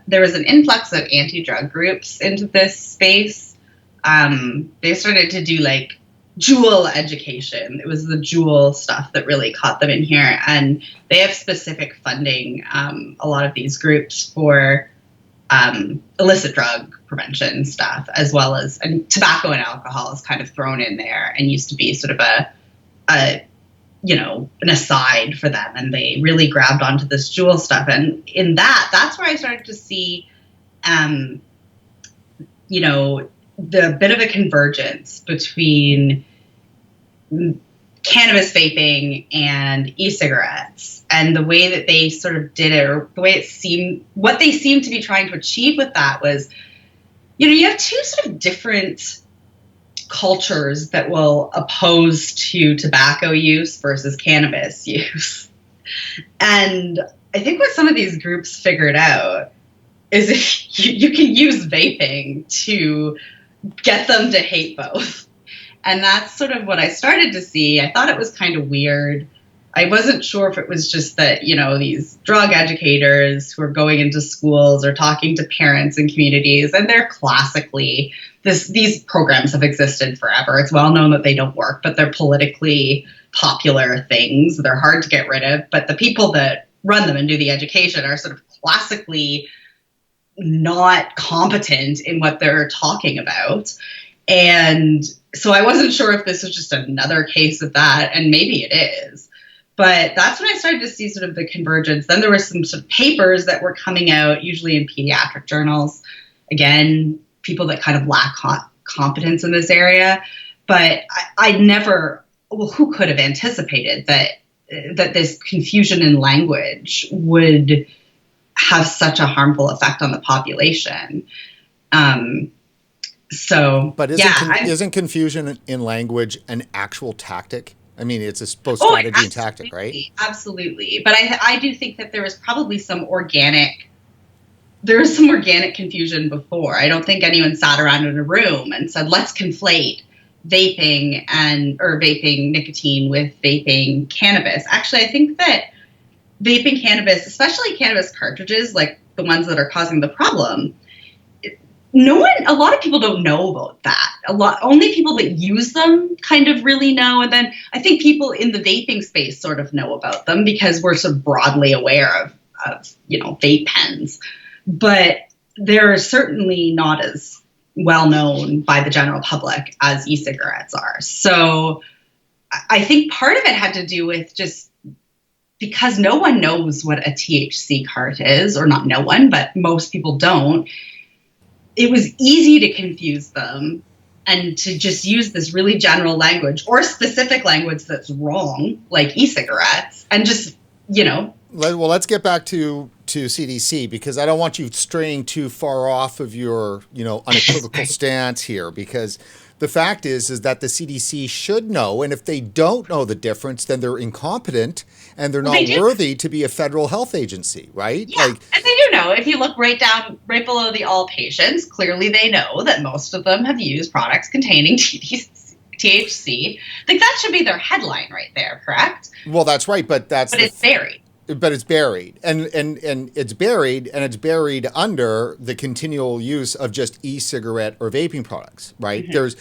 there was an influx of anti-drug groups into this space. They started to do like Juul education. It was the Juul stuff that really caught them in here. And they have specific funding, a lot of these groups, for illicit drug prevention stuff, as well as, and tobacco and alcohol is kind of thrown in there and used to be sort of an aside for them. And they really grabbed onto this Juul stuff. And in that's where I started to see, the bit of a convergence between cannabis vaping and e-cigarettes, and the way that they sort of did it, or the way it seemed, what they seemed to be trying to achieve with that was, you have two sort of different cultures that will oppose to tobacco use versus cannabis use. And I think what some of these groups figured out is if you can use vaping to get them to hate both. And that's sort of what I started to see. I thought it was kind of weird. I wasn't sure if it was just that, these drug educators who are going into schools or talking to parents and communities, and they're classically, these programs have existed forever. It's well known that they don't work, but they're politically popular things. They're hard to get rid of. But the people that run them and do the education are sort of classically not competent in what they're talking about. And so I wasn't sure if this was just another case of that, and maybe it is. But that's when I started to see sort of the convergence. Then there were some sort of papers that were coming out, usually in pediatric journals. Again, people that kind of lack competence in this area. But I never, who could have anticipated that this confusion in language would have such a harmful effect on the population? But isn't confusion in language an actual tactic? I mean, it's both strategy and tactic, right? Absolutely. But I do think that there was probably some organic confusion before. I don't think anyone sat around in a room and said, let's conflate vaping or vaping nicotine with vaping cannabis. Actually, I think that vaping cannabis, especially cannabis cartridges, like the ones that are causing the problem, a lot of people don't know about that. Only people that use them kind of really know. And then I think people in the vaping space sort of know about them because we're so broadly aware of vape pens. But they're certainly not as well known by the general public as e-cigarettes are. So I think part of it had to do with just because no one knows what a THC cart is, or not no one, but most people don't. It was easy to confuse them and to just use this really general language or specific language that's wrong, like e-cigarettes, and just, Well, let's get back to CDC, because I don't want you straying too far off of your, unequivocal stance here, because the fact is that the CDC should know, and if they don't know the difference, then they're incompetent and they're not worthy to be a federal health agency, right? Yeah, and they do know. If you look right below the all patients, clearly they know that most of them have used products containing THC. Like that should be their headline right there, correct? Well, that's right, but it's buried. But it's buried, and it's buried under the continual use of just e-cigarette or vaping products, right? Mm-hmm. There's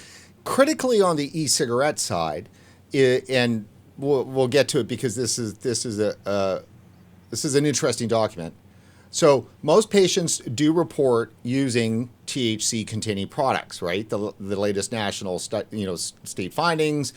critically on the e-cigarette side, and we'll get to it because this is an interesting document. So most patients do report using THC-containing products, right? The latest national state findings.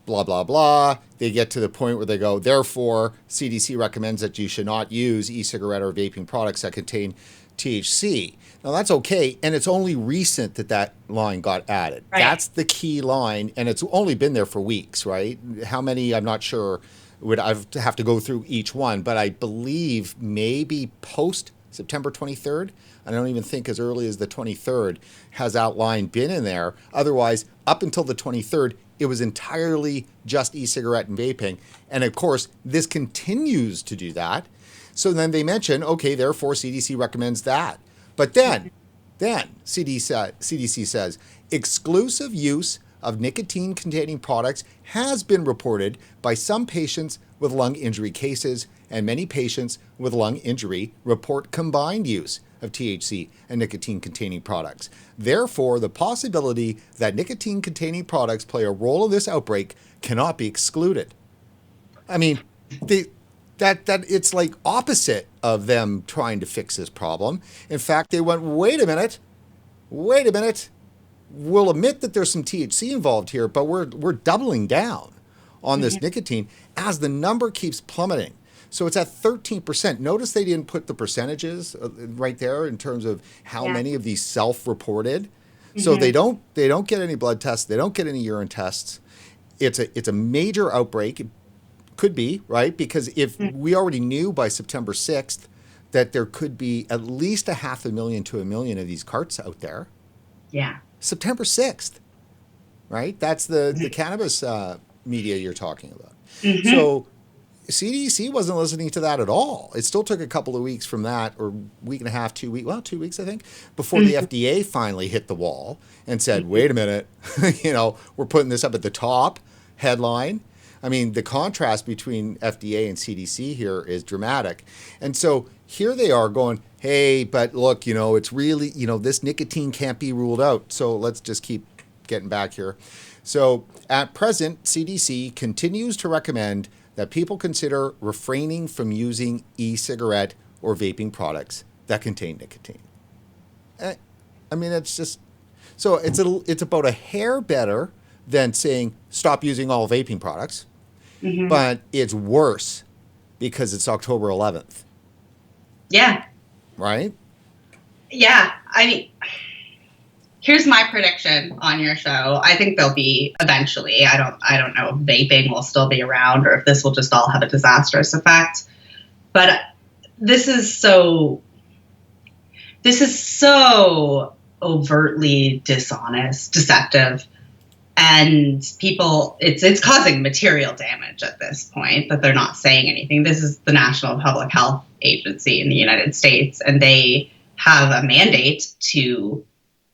Blah, blah, blah. They get to the point where they go, therefore, CDC recommends that you should not use e-cigarette or vaping products that contain THC. Now, that's okay, and it's only recent that line got added. Right. That's the key line, and it's only been there for weeks, right? How many, I'm not sure. I'd have to go through each one, but I believe maybe post September 23rd, I don't even think as early as the 23rd has that line been in there. Otherwise, up until the 23rd, it was entirely just e-cigarette and vaping. And of course, this continues to do that. So then they mention, okay, therefore CDC recommends that. But then CDC says, exclusive use of nicotine-containing products has been reported by some patients with lung injury cases and many patients with lung injury report combined use of THC and nicotine-containing products. Therefore, the possibility that nicotine-containing products play a role in this outbreak cannot be excluded. I mean, that it's like opposite of them trying to fix this problem. In fact, they went, wait a minute. We'll admit that there's some THC involved here, but we're doubling down on this nicotine as the number keeps plummeting. So it's at 13%. Notice they didn't put the percentages right there in terms of how many of these self-reported. So they don't get any blood tests. They don't get any urine tests. It's a major outbreak. It could be, right? Because if we already knew by September 6th that there could be at least 500,000 to 1 million of these carts out there. Yeah. September 6th, right? That's the cannabis media you're talking about. So CDC wasn't listening to that at all. It still took a couple of weeks from that, or week and a half, 2 weeks, 2 weeks, I think, before the FDA finally hit the wall and said, wait a minute, we're putting this up at the top headline. I mean, the contrast between FDA and CDC here is dramatic. And so here they are going, hey, but look, it's really, this nicotine can't be ruled out. So let's just keep getting back here. So at present, CDC continues to recommend that people consider refraining from using e-cigarette or vaping products that contain nicotine. I mean, it's just, so it's about a hair better than saying stop using all vaping products. But it's worse because it's October 11th. Yeah. Right? Yeah. I mean, here's my prediction on your show. I think there'll be eventually, I don't know if vaping will still be around or if this will just all have a disastrous effect. But this is so overtly dishonest, deceptive. And people, it's causing material damage at this point, but they're not saying anything. This is the National Public Health Agency in the United States, and they have a mandate to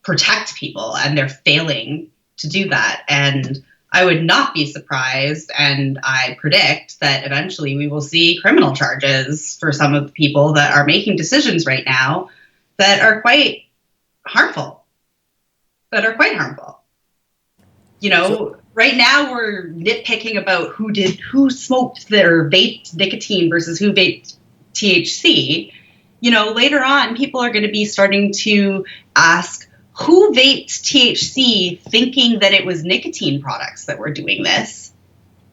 protect people, and they're failing to do that. And I would not be surprised, and I predict that eventually we will see criminal charges for some of the people that are making decisions right now that are quite harmful. Right now we're nitpicking about who smoked their vaped nicotine versus who vaped THC. Later on, people are going to be starting to ask who vaped THC thinking that it was nicotine products that were doing this,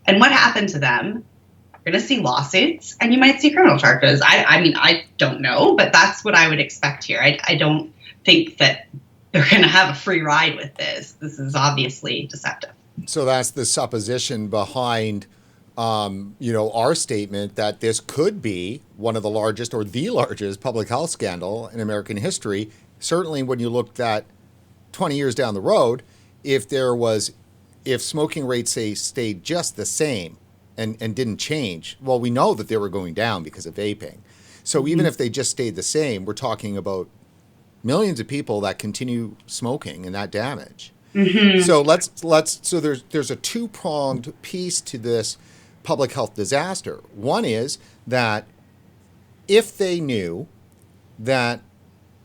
and what happened to them. You're going to see lawsuits, and you might see criminal charges. I mean, I don't know, but that's what I would expect here. I don't think that they're going to have a free ride with this. This is obviously deceptive. So that's the supposition behind, our statement that this could be one of the largest or the largest public health scandal in American history. Certainly when you looked at 20 years down the road, if smoking rates, say, stayed just the same and didn't change, well, we know that they were going down because of vaping. So even if they just stayed the same, we're talking about millions of people that continue smoking and that damage. So so there's a two-pronged piece to this public health disaster. One is that if they knew that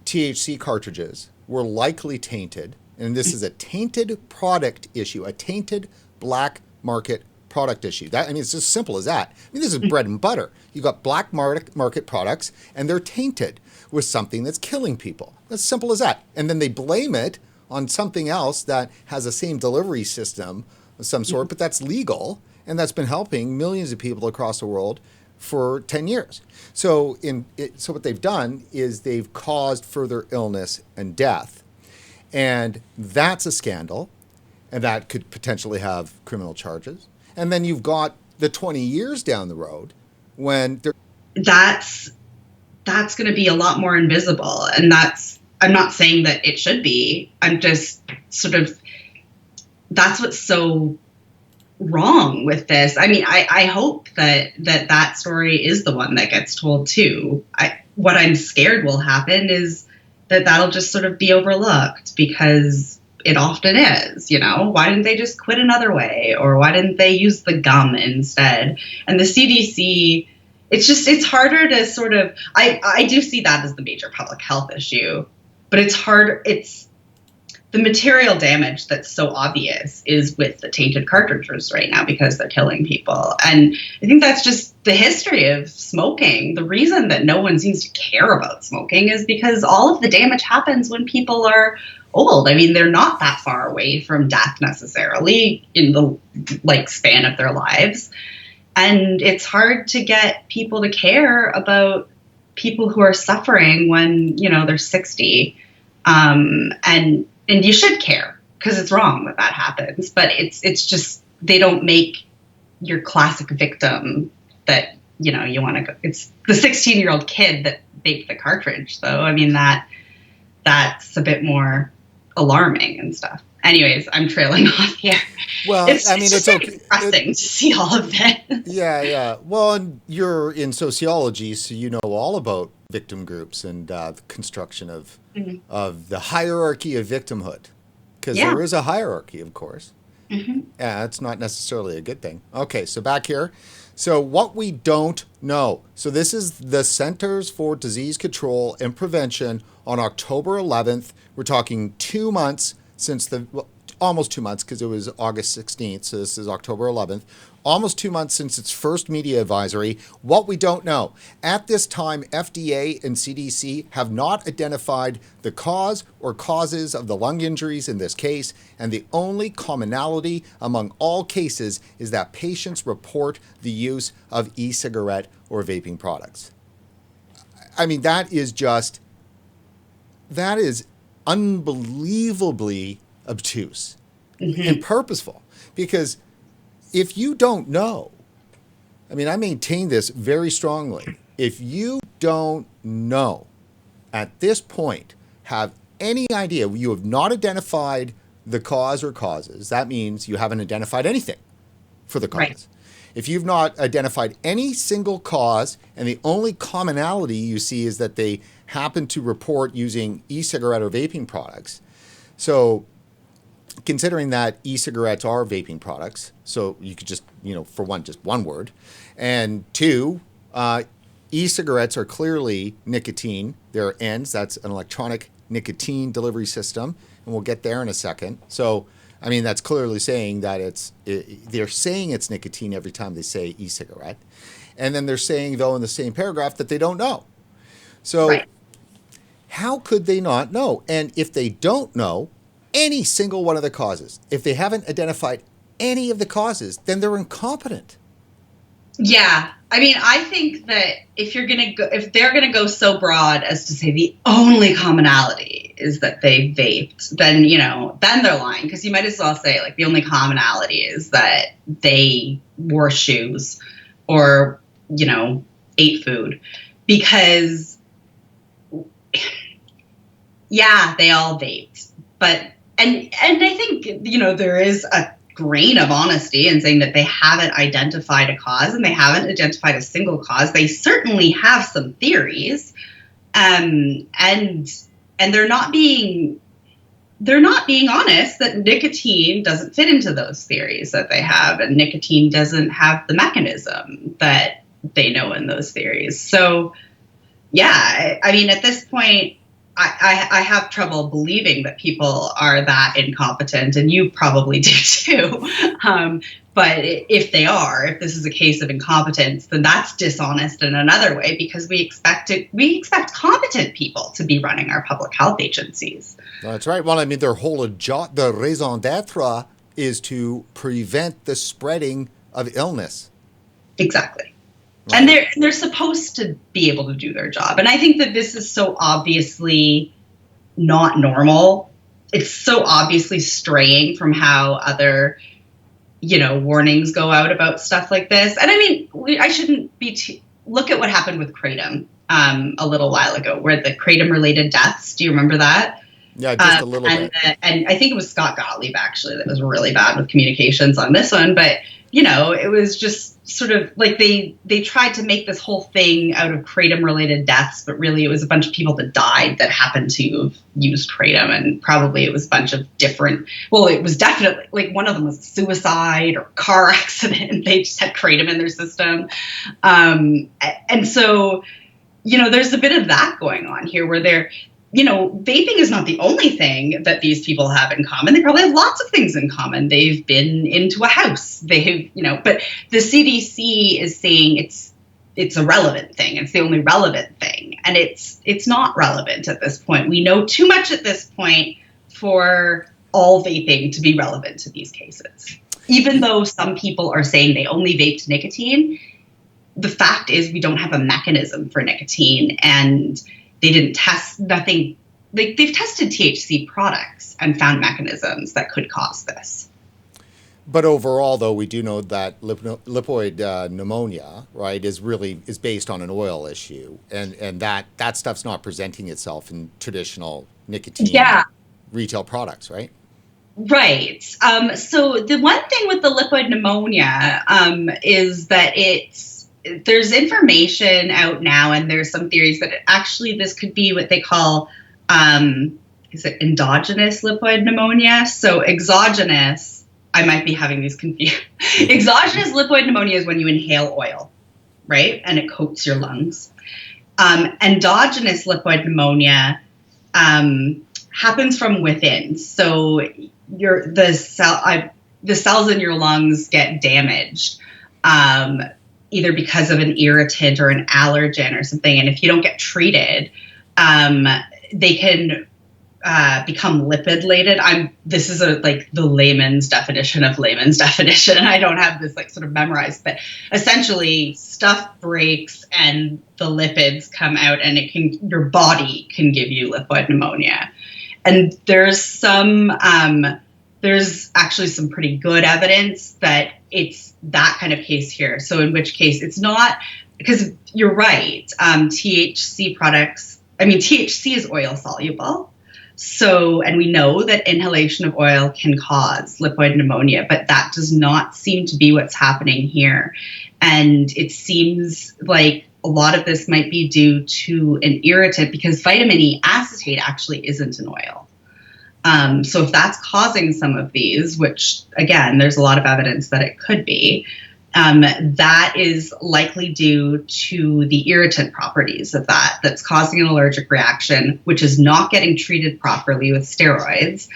THC cartridges were likely tainted, and this is a tainted product issue, a tainted black market product issue. It's as simple as that. This is bread and butter. You've got black market products, and they're tainted with something that's killing people. As simple as that. And then they blame it on something else that has the same delivery system of some sort, but that's legal, and that's been helping millions of people across the world for 10 years. So what they've done is they've caused further illness and death. And that's a scandal, and that could potentially have criminal charges. And then you've got the 20 years down the road when that's going to be a lot more invisible, and I'm not saying that it should be. I'm just that's what's so wrong with this. I mean, I hope that story is the one that gets told too. What I'm scared will happen is that'll just sort of be overlooked because it often is, why didn't they just quit another way? Or why didn't they use the gum instead? And the CDC, it's harder to sort of, I do see that as the major public health issue, but it's hard. It's the material damage that's so obvious is with the tainted cartridges right now because they're killing people. And I think that's just the history of smoking. The reason that no one seems to care about smoking is because all of the damage happens when people are old. I mean, they're not that far away from death necessarily in the span of their lives. And it's hard to get people to care about people who are suffering when, they're 60. And you should care because it's wrong that happens. But it's just, they don't make your classic victim that, you want to go. It's the 16-year-old kid that baked the cartridge, though. I mean, that's a bit more alarming and stuff. Anyways, I'm trailing off here. Well, it's just okay. Depressing to see all of it. Yeah. Well, and you're in sociology, so you know all about victim groups and the construction of the hierarchy of victimhood, because there is a hierarchy, of course. Mm-hmm. Yeah, it's not necessarily a good thing. Okay, so back here. So what we don't know. So this is the Centers for Disease Control and Prevention on October 11th. We're talking 2 months since almost 2 months, because it was August 16th. So this is October 11th. Almost 2 months since its first media advisory. What we don't know. At this time, FDA and CDC have not identified the cause or causes of the lung injuries in this case, and the only commonality among all cases is that patients report the use of e-cigarette or vaping products. I mean, that is unbelievably obtuse and purposeful, because if you don't know, I mean, I maintain this very strongly. If you don't know at this point, have any idea, you have not identified the cause or causes, that means you haven't identified anything for the cause. Right. If you've not identified any single cause and the only commonality you see is that they happen to report using e-cigarette or vaping products, so considering that e-cigarettes are vaping products, so you could just, for one, just one word. And two, e-cigarettes are clearly nicotine. They're ENDS, that's an electronic nicotine delivery system, and we'll get there in a second. So, I mean, that's clearly saying that they're saying it's nicotine every time they say e-cigarette. And then they're saying, though, in the same paragraph that they don't know. So how could they not know? And if they don't know any single one of the causes, if they haven't identified any of the causes, then they're incompetent. Yeah. I mean, I think that if they're going to go so broad as to say the only commonality is that they vaped, then, then they're lying, because you might as well say the only commonality is that they wore shoes or, ate food, because they all vaped. But, and I think, there is a grain of honesty in saying that they haven't identified a cause and they haven't identified a single cause. They certainly have some theories, and they're not being honest that nicotine doesn't fit into those theories that they have, and nicotine doesn't have the mechanism that they know in those theories. So, yeah, I mean, at this point, I have trouble believing that people are that incompetent, and you probably do too. But if this is a case of incompetence, then that's dishonest in another way, because we expect competent people to be running our public health agencies. That's right. Well, I mean, their whole the raison d'être is to prevent the spreading of illness. Exactly. Right. And they're supposed to be able to do their job. And I think that this is so obviously not normal. It's so obviously straying from how other, warnings go out about stuff like this. And I mean, I shouldn't be look at what happened with Kratom a little while ago, where the Kratom-related deaths. Do you remember that? Yeah, just a little bit. And I think it was Scott Gottlieb, actually, that was really bad with communications on this one. But, it was just sort of like they tried to make this whole thing out of kratom related deaths, but really it was a bunch of people that died that happened to have used kratom, and probably it was a bunch of different, well, it was definitely like one of them was suicide or car accident. They just had kratom in their system. And so, there's a bit of that going on here where vaping is not the only thing that these people have in common. They probably have lots of things in common. They've been into a house. But the CDC is saying it's a relevant thing. It's the only relevant thing. And it's not relevant at this point. We know too much at this point for all vaping to be relevant to these cases. Even though some people are saying they only vaped nicotine, the fact is we don't have a mechanism for nicotine, and they didn't test nothing. They've tested THC products and found mechanisms that could cause this. But overall, though, we do know that lipoid pneumonia, right, is based on an oil issue, and that stuff's not presenting itself in traditional nicotine retail products, right? Right. So the one thing with the lipoid pneumonia is that there's information out now, and there's some theories that actually this could be what they call, is it endogenous lipoid pneumonia? So exogenous, I might be having these confused. Exogenous lipoid pneumonia is when you inhale oil, right? And it coats your lungs. Endogenous lipoid pneumonia happens from within. So the cells in your lungs get damaged. Either because of an irritant or an allergen or something. And if you don't get treated, they can become lipid-laden. This is the layman's definition of layman's definition. I don't have this sort of memorized, but essentially stuff breaks and the lipids come out, and your body can give you lipoid pneumonia. And there's actually some pretty good evidence that it's that kind of case here. So in which case it's not, because you're right, THC products, THC is oil soluble. So, and we know that inhalation of oil can cause lipoid pneumonia, but that does not seem to be what's happening here. And it seems like a lot of this might be due to an irritant, because vitamin E acetate actually isn't an oil. So if that's causing some of these, which again, there's a lot of evidence that it could be, that is likely due to the irritant properties of that's causing an allergic reaction, which is not getting treated properly with steroids,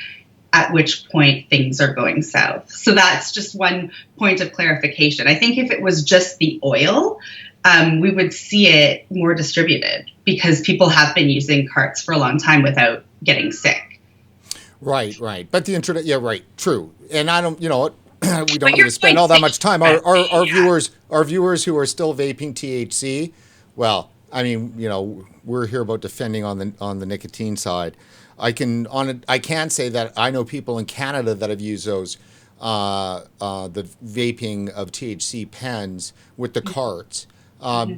at which point things are going south. So that's just one point of clarification. I think if it was just the oil, we would see it more distributed, because people have been using carts for a long time without getting sick. Right. But yeah, right, true. And I don't, we don't need to spend all that much time. Our viewers who are still vaping THC, well, we're here about defending on the nicotine side. I can say that I know people in Canada that have used those the vaping of THC pens with the carts.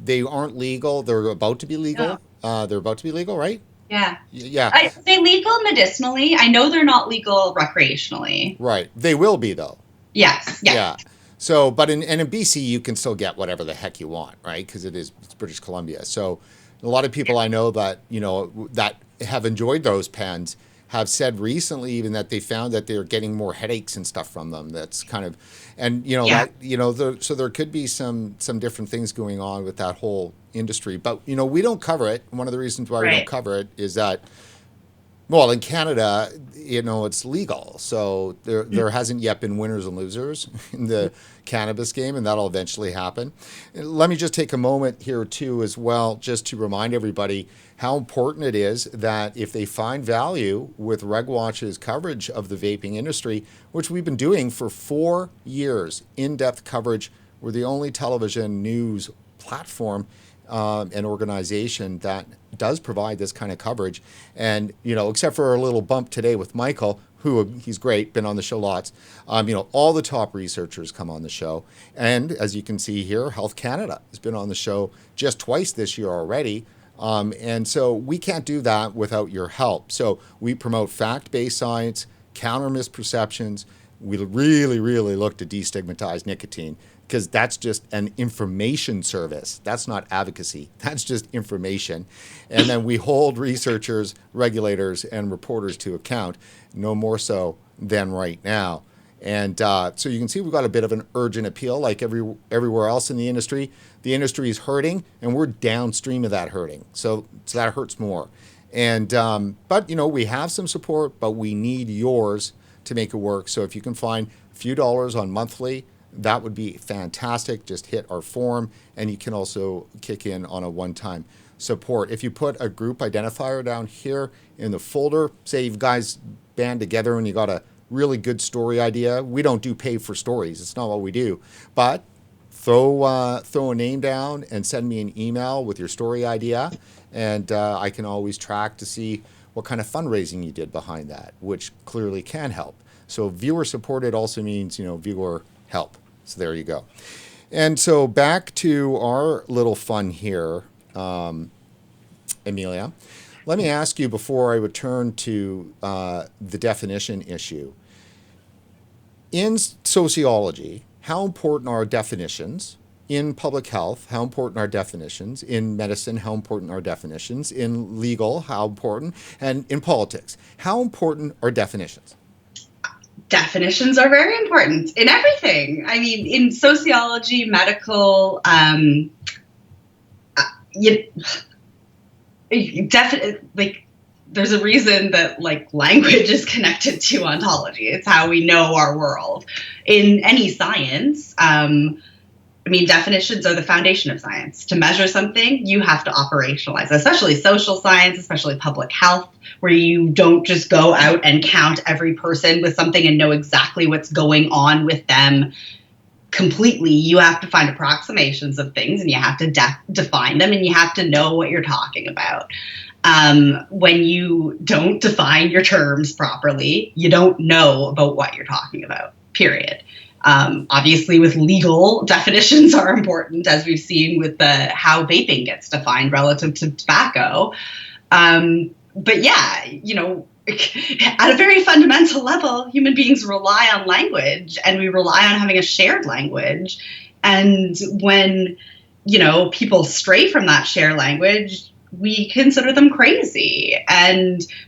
They aren't legal. They're about to be legal. They're about to be legal, right? Yeah. Yeah. They're legal medicinally. I know they're not legal recreationally. Right. They will be, though. Yes. Yeah. So, but in BC, you can still get whatever the heck you want, right? Because it's British Columbia. So a lot of people I know that, that have enjoyed those pens have said recently even that they found that they're getting more headaches and stuff from them. That's kind of, and so there could be some different things going on with that whole industry. But we don't cover it. One of the reasons why we don't cover it is that, well, in Canada, it's legal. So there hasn't yet been winners and losers in the cannabis game, and that'll eventually happen. Let me just take a moment here, too, as well, just to remind everybody how important it is that if they find value with RegWatch's coverage of the vaping industry, which we've been doing for 4 years, in-depth coverage, we're the only television news platform an organization that does provide this kind of coverage. And, except for a little bump today with Michael, who he's great, been on the show lots, all the top researchers come on the show. And as you can see here, Health Canada has been on the show just twice this year already. And so we can't do that without your help. So we promote fact-based science, counter misperceptions, we really, really look to destigmatize nicotine, because that's just an information service. That's not advocacy. That's just information. And then we hold researchers, regulators, and reporters to account, no more so than right now. And so you can see we've got a bit of an urgent appeal, like everywhere else in the industry. The industry is hurting, and we're downstream of that hurting. So that hurts more. And but, we have some support, but we need yours to make it work. So if you can find a few dollars on monthly, that would be fantastic. Just hit our form, and you can also kick in on a one-time support. If you put a group identifier down here in the folder, say you guys band together and you got a really good story idea. We don't do pay for stories. It's not what we do. But throw a name down and send me an email with your story idea, and I can always track to see what kind of fundraising you did behind that, which clearly can help. So viewer supported also means, viewer help. So there you go. And so back to our little fun here, Amelia. Let me ask you, before I return to the definition issue. In sociology, how important are definitions? In public health, how important are definitions? In medicine, how important are definitions? In legal, how important? And in politics, how important are definitions? Definitions are very important in everything. I mean, in sociology, medical, there's a reason that language is connected to ontology. It's how we know our world. In any science, definitions are the foundation of science. To measure something, you have to operationalize, especially social science, especially public health, where you don't just go out and count every person with something and know exactly what's going on with them completely. You have to find approximations of things, and you have to define them, and you have to know what you're talking about. When you don't define your terms properly, you don't know about what you're talking about, period. Obviously, with legal, definitions are important, as we've seen with how vaping gets defined relative to tobacco. But yeah, at a very fundamental level, human beings rely on language, and we rely on having a shared language. And when, people stray from that shared language, we consider them crazy.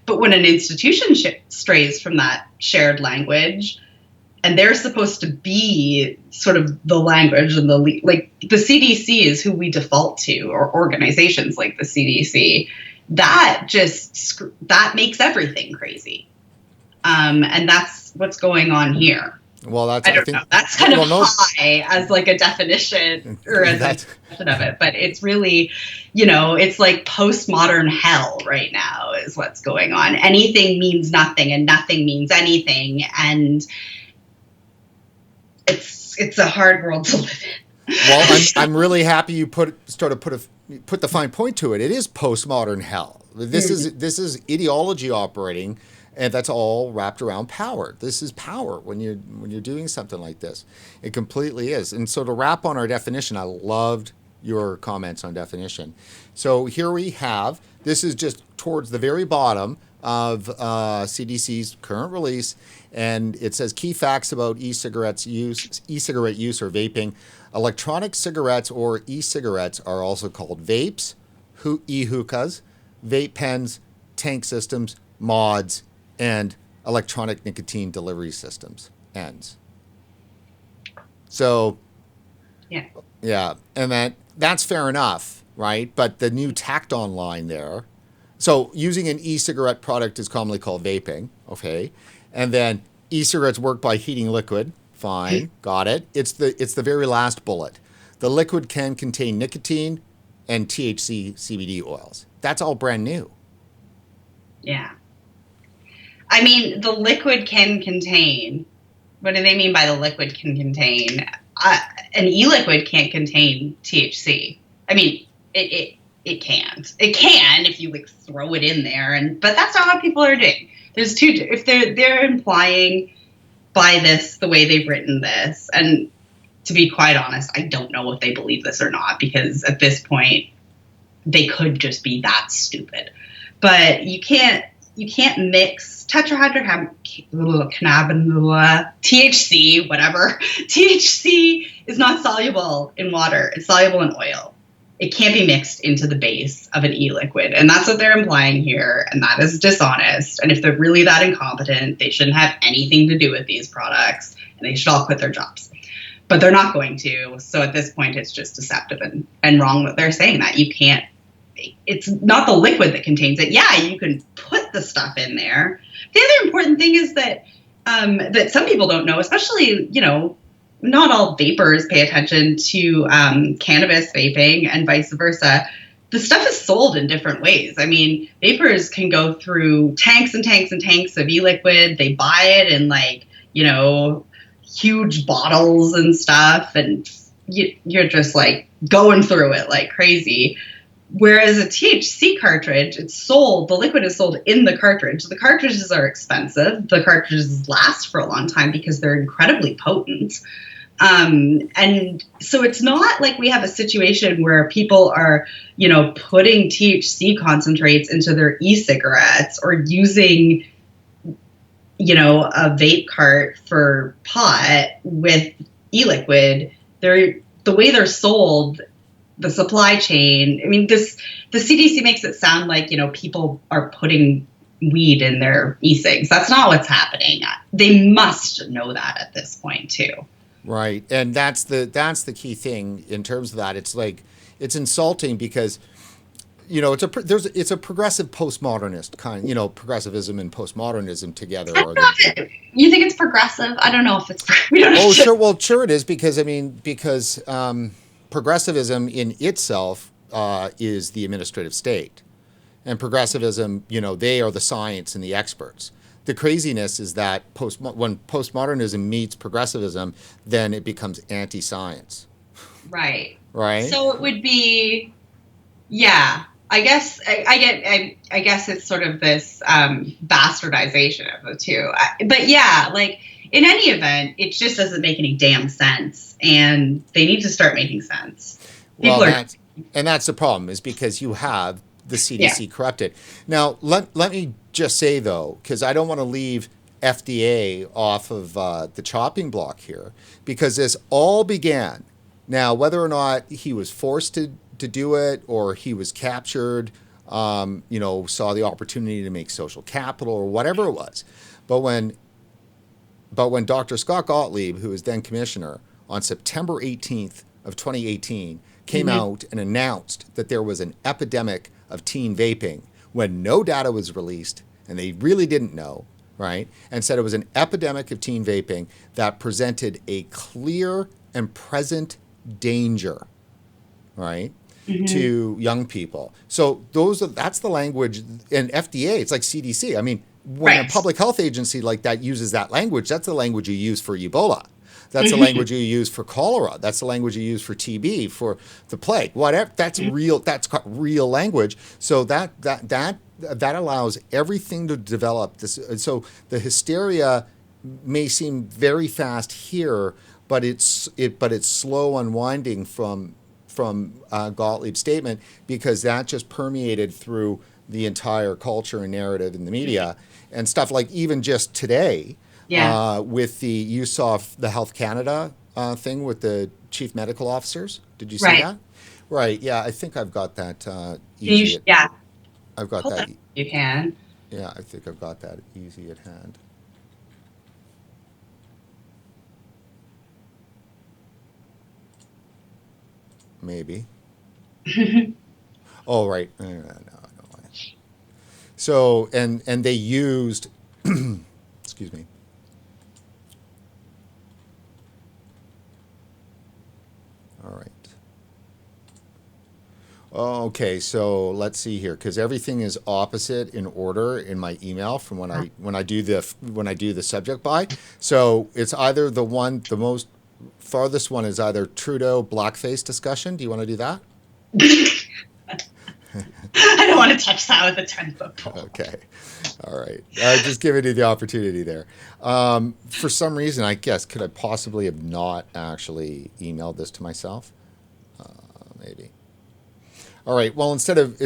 But when an institution strays from that shared language, and they're supposed to be sort of the language and the CDC is who we default to, or organizations like the CDC, that makes everything crazy. And that's what's going on here. Well, I don't know. That's kind of high as a definition, or as a definition of it, but it's really, it's like postmodern hell right now is what's going on. Anything means nothing, and nothing means anything, and it's a hard world to live in. Well, I'm really happy you put the fine point to it. It is postmodern hell. This is ideology operating. And that's all wrapped around power. This is power when you're doing something like this. It completely is. And so to wrap on our definition, I loved your comments on definition. So here we have, this is just towards the very bottom of CDC's current release, and it says key facts about e-cigarette use or vaping. Electronic cigarettes or e-cigarettes are also called vapes, e-hookahs, vape pens, tank systems, mods, and electronic nicotine delivery systems, ENDS. So, yeah, and that's fair enough, right? But the new tacked on line there, so using an e-cigarette product is commonly called vaping, okay? And then e-cigarettes work by heating liquid, fine, got it. It's the very last bullet. The liquid can contain nicotine and THC CBD oils. That's all brand new. Yeah. I mean, the liquid can contain. What do they mean by the liquid can contain? An e-liquid can't contain THC. I mean, it can't. It can if you throw it in there, but that's not what people are doing. There's two. If they're implying by this the way they've written this, and to be quite honest, I don't know if they believe this or not, because at this point they could just be that stupid. But you can't you can't mix tetrahydrocannabinol, THC, whatever. THC is not soluble in water. It's soluble in oil. It can't be mixed into the base of an e-liquid. And that's what they're implying here. And that is dishonest. And if they're really that incompetent, they shouldn't have anything to do with these products. And they should all quit their jobs. But they're not going to. So at this point, it's just deceptive and wrong that they're saying that. You can't. It's not the liquid that contains it. Yeah, you can put the stuff in there. The other important thing is that that some people don't know, especially, not all vapors pay attention to cannabis vaping and vice versa. The stuff is sold in different ways. I mean, vapors can go through tanks and tanks and tanks of e-liquid. They buy it in huge bottles and stuff. And you're just going through it like crazy. Whereas a THC cartridge, it's sold, the liquid is sold in the cartridge. The cartridges are expensive. The cartridges last for a long time because they're incredibly potent. And so it's not like we have a situation where people are, putting THC concentrates into their e-cigarettes or using, a vape cart for pot with e-liquid. The way they're sold, the supply chain. I mean, the CDC makes it sound like, people are putting weed in their e-cigs. That's not what's happening. They must know that at this point too. Right. And that's the key thing in terms of that. It's it's insulting because, it's a progressive postmodernist kind, progressivism and postmodernism together. You think it's progressive? I don't know if it's, we don't know. Oh, sure. Well, sure it is because progressivism in itself is the administrative state, and progressivism, they are the science and the experts. The craziness is that when postmodernism meets progressivism, then it becomes anti-science. Right. Right. So it would be, yeah. I guess I guess it's sort of this bastardization of the two. But yeah, in any event, it just doesn't make any damn sense, and they need to start making sense. That's the problem, is because you have the CDC corrupted. Now, let me just say, though, because I don't want to leave FDA off of the chopping block here, because this all began. Now, whether or not he was forced to do it or he was captured, saw the opportunity to make social capital or whatever it was. But when Dr. Scott Gottlieb, who was then commissioner, on September 18th of 2018, came out and announced that there was an epidemic of teen vaping when no data was released and they really didn't know, right? And said it was an epidemic of teen vaping that presented a clear and present danger, right, to young people. So that's the language in FDA. It's like CDC. I mean, when a public health agency like that uses that language, that's the language you use for Ebola. That's the language you use for cholera. That's the language you use for TB, for the plague. Whatever. That's real. That's real language. So that allows everything to develop. So the hysteria may seem very fast here, but it's slow unwinding from Gottlieb's statement, because that just permeated through the entire culture and narrative in the media and stuff, like even just today. With you saw the Health Canada thing with the chief medical officers. Did you see that? Right. Yeah, I think I've got that easy. I've got that. You can. Yeah, I think I've got that easy at hand. Maybe. Oh, right. No. So, and they used, excuse me. All right. Okay, so let's see here, because everything is opposite in order in my email from when I do the subject by. So it's either the most farthest one is either Trudeau blackface discussion. Do you want to do that? I don't want to touch that with a 10-foot pole. Okay. All right. Just giving you the opportunity there. For some reason, I guess, could I possibly have not actually emailed this to myself? Maybe. All right. Well, instead of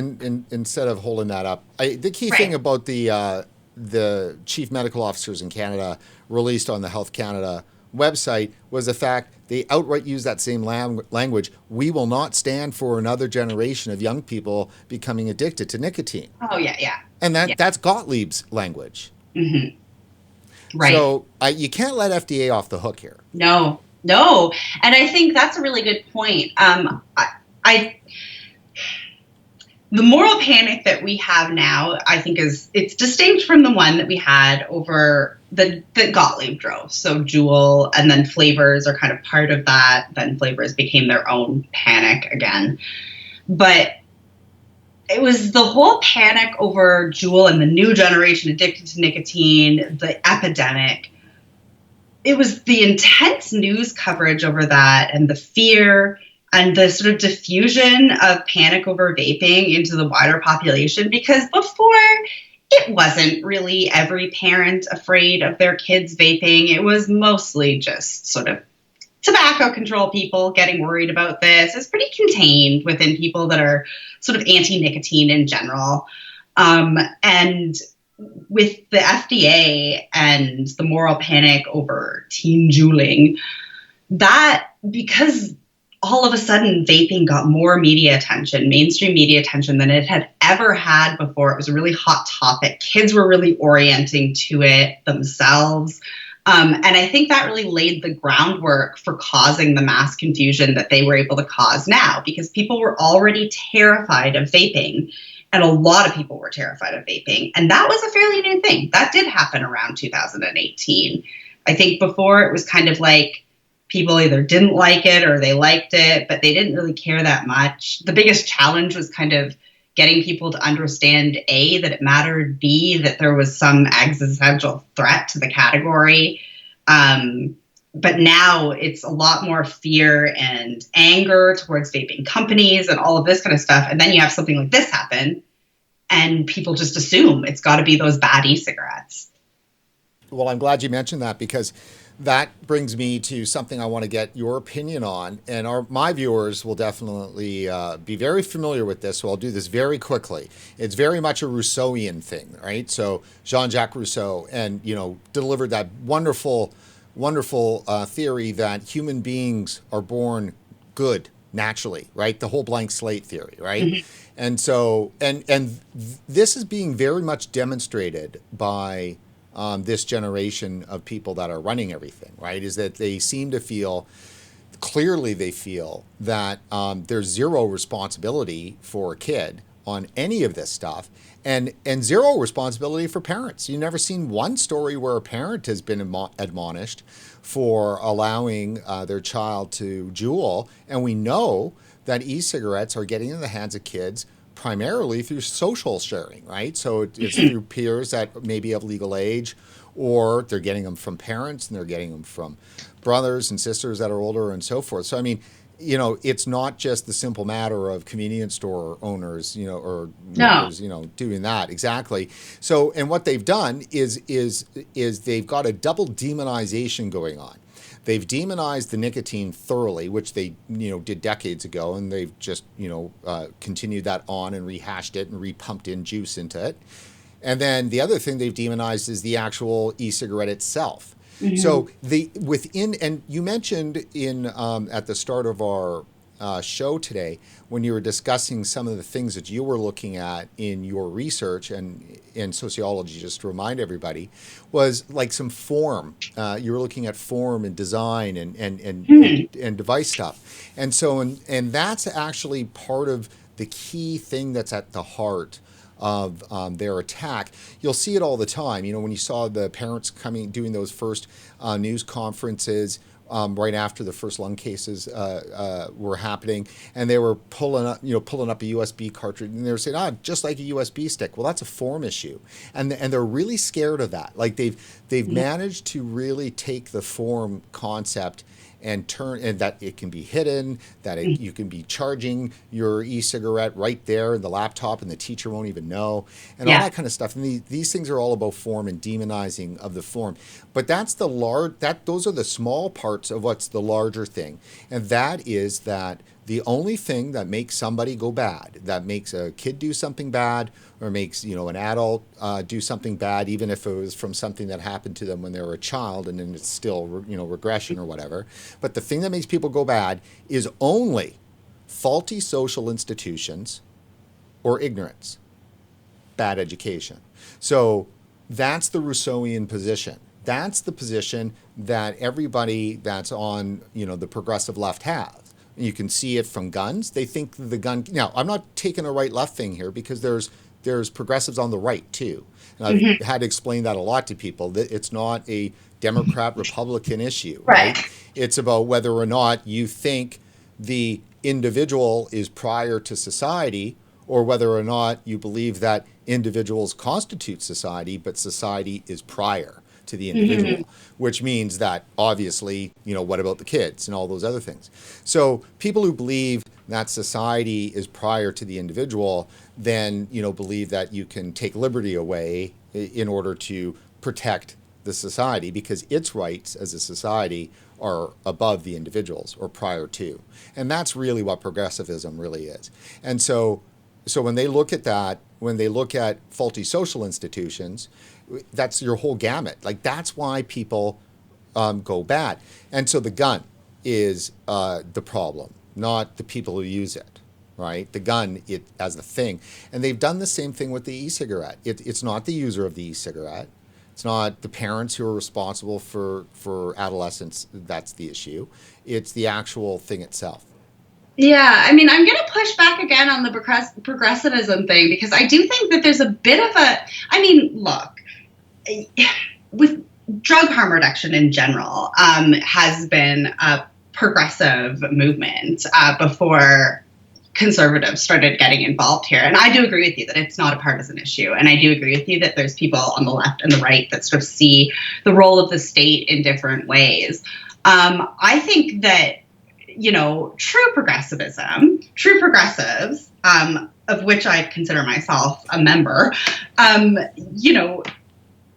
holding that up, the key thing Right. about the chief medical officers in Canada released on the Health Canada website was the fact they outright use that same language. We will not stand for another generation of young people becoming addicted to nicotine, Oh yeah, yeah, and yeah. that's Gottlieb's language. Hmm. Right. So you can't let FDA off the hook here. No, no, and I think that's a really good point. I the moral panic that we have now, I think, it's distinct from the one that we had over that Gottlieb drove. So Juul and then flavors are kind of part of that. Then flavors became their own panic again. But it was the whole panic over Juul and the new generation addicted to nicotine, the epidemic. It was the intense news coverage over that and the fear and the sort of diffusion of panic over vaping into the wider population, because before it wasn't really every parent afraid of their kids vaping. It was mostly just sort of tobacco control people getting worried about this. It's pretty contained within people that are sort of anti-nicotine in general. And with the FDA and the moral panic over teen juuling, that because all of a sudden vaping got more media attention, mainstream media attention than it had ever had before. It was a really hot topic. Kids were really orienting to it themselves. And I think that really laid the groundwork for causing the mass confusion that they were able to cause now, because people were already terrified of vaping. And a lot of people were terrified of vaping. And that was a fairly new thing. That did happen around 2018. I think before it was kind of like people either didn't like it or they liked it, but they didn't really care that much. The biggest challenge was kind of getting people to understand, A, that it mattered, B, that there was some existential threat to the category. But now it's a lot more fear and anger towards vaping companies and all of this kind of stuff. And then you have something like this happen, and people just assume it's got to be those bad e-cigarettes. Well, I'm glad you mentioned that, because that brings me to something I want to get your opinion on. And my viewers will definitely be very familiar with this, so I'll do this very quickly. It's very much a Rousseauian thing, right? So Jean-Jacques Rousseau, and delivered that wonderful theory that human beings are born good naturally, right? The whole blank slate theory, right? Mm-hmm. And so, and this is being very much demonstrated by this generation of people that are running everything, right? Is that they seem to feel, clearly they feel that there's zero responsibility for a kid on any of this stuff, and zero responsibility for parents. You've never seen one story where a parent has been admonished for allowing their child to Juul, and we know that e-cigarettes are getting in the hands of kids primarily through social sharing, right? So it's through peers that may be of legal age, or they're getting them from parents, and they're getting them from brothers and sisters that are older and so forth. So, I mean, it's not just the simple matter of convenience store owners, or workers, doing that. Exactly. So, and what they've done is they've got a double demonization going on. They've demonized the nicotine thoroughly, which they did decades ago, and they've just continued that on and rehashed it and repumped in juice into it. And then the other thing they've demonized is the actual e-cigarette itself. Mm-hmm. So and you mentioned in at the start of our show today, when you were discussing some of the things that you were looking at in your research and in sociology, just to remind everybody, was like some form. You were looking at form and design and device stuff. And so, and that's actually part of the key thing that's at the heart of their attack. You'll see it all the time. When you saw the parents doing those first news conferences right after the first lung cases were happening, and they were pulling up a USB cartridge, and they were saying, just like a USB stick. Well, that's a form issue, and they're really scared of that. Like they've managed to really take the form concept and that it can be hidden, that you can be charging your e-cigarette right there in the laptop and the teacher won't even know, and all that kind of stuff. And these things are all about form and demonizing of the form. But that's those are the small parts of what's the larger thing. And that is that the only thing that makes somebody go bad, that makes a kid do something bad, or makes, an adult do something bad, even if it was from something that happened to them when they were a child, and then it's still, regression or whatever. But the thing that makes people go bad is only faulty social institutions or ignorance, bad education. So that's the Rousseauian position. That's the position that everybody that's on, the progressive left has. You can see it from guns. They think the gun. Now, I'm not taking a right-left thing here, because there's progressives on the right too, and I've had to explain that a lot to people. That it's not a Democrat-Republican issue, right? It's about whether or not you think the individual is prior to society, or whether or not you believe that individuals constitute society, but society is prior to the individual, which means that obviously, what about the kids and all those other things? So people who believe that society is prior to the individual then, believe that you can take liberty away in order to protect the society, because its rights as a society are above the individuals or prior to. And that's really what progressivism really is. And so when they look at that, when they look at faulty social institutions, that's your whole gamut. Like, that's why people go bad. And so the gun is the problem, not the people who use it, right? The gun, it as the thing. And they've done the same thing with the e-cigarette. It's not the user of the e-cigarette. It's not the parents who are responsible for adolescence. That's the issue. It's the actual thing itself. Yeah, I mean, I'm going to push back again on the progressivism thing, because I do think that there's a bit of look, with drug harm reduction in general, has been a progressive movement before conservatives started getting involved here. And I do agree with you that it's not a partisan issue. And I do agree with you that there's people on the left and the right that sort of see the role of the state in different ways. I think that, true progressives, of which I consider myself a member,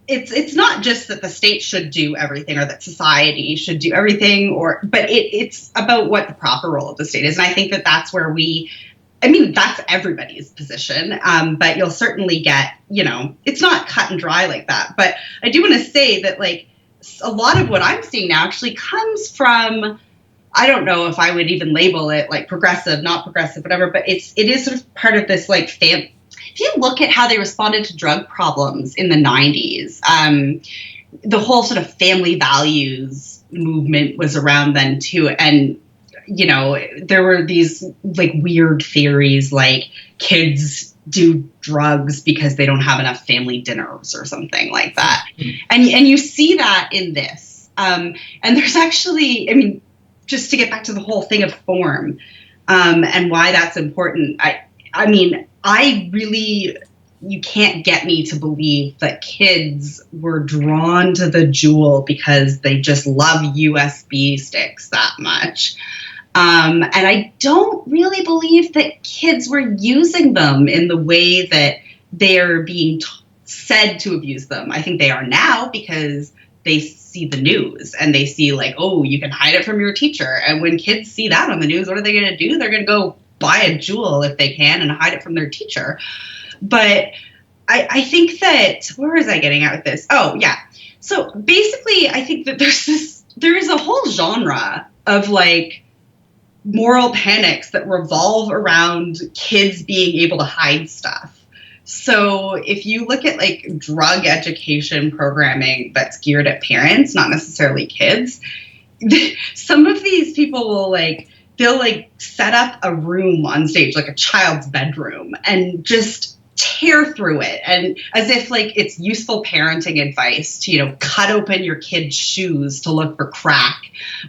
it's not just that the state should do everything or that society should do everything, but it's about what the proper role of the state is. And I think that that's where that's everybody's position. But you'll certainly get, it's not cut and dry like that. But I do want to say that, like, a lot of what I'm seeing now actually comes from, I don't know if I would even label it like progressive, not progressive, whatever, but it is sort of part of this, like, if you look at how they responded to drug problems in the 90s, the whole sort of family values movement was around then too. And, there were these, like, weird theories, like kids do drugs because they don't have enough family dinners or something like that. And you see that in this. And there's actually, just to get back to the whole thing of form, and why that's important. You can't get me to believe that kids were drawn to the Juul because they just love USB sticks that much. And I don't really believe that kids were using them in the way that they're being said to abuse them. I think they are now because they see the news and they see, like, oh, you can hide it from your teacher. And when kids see that on the news, what are they going to do? They're going to go buy a Juul if they can and hide it from their teacher. But I think that, where was I getting at with this? Oh, yeah. So basically, I think that there is a whole genre of, like, moral panics that revolve around kids being able to hide stuff. So if you look at, like, drug education programming that's geared at parents, not necessarily kids, some of these people will, they'll set up a room on stage, like a child's bedroom, and just tear through it, and as if, like, it's useful parenting advice to, cut open your kid's shoes to look for crack,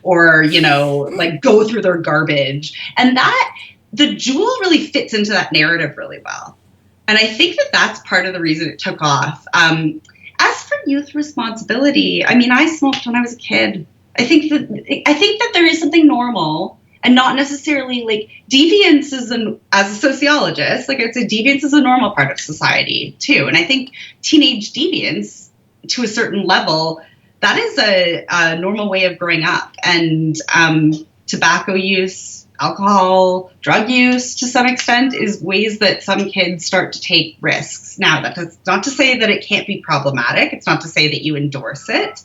or, like, go through their garbage. And that, the Juul really fits into that narrative really well. And I think that that's part of the reason it took off. As for youth responsibility, I smoked when I was a kid. I think that there is something normal and not necessarily, like, deviance as a sociologist, like, it's deviance is a normal part of society too. And I think teenage deviance, to a certain level, that is a normal way of growing up. And tobacco use, alcohol, drug use to some extent is ways that some kids start to take risks. Now, that's not to say that it can't be problematic. It's not to say that you endorse it.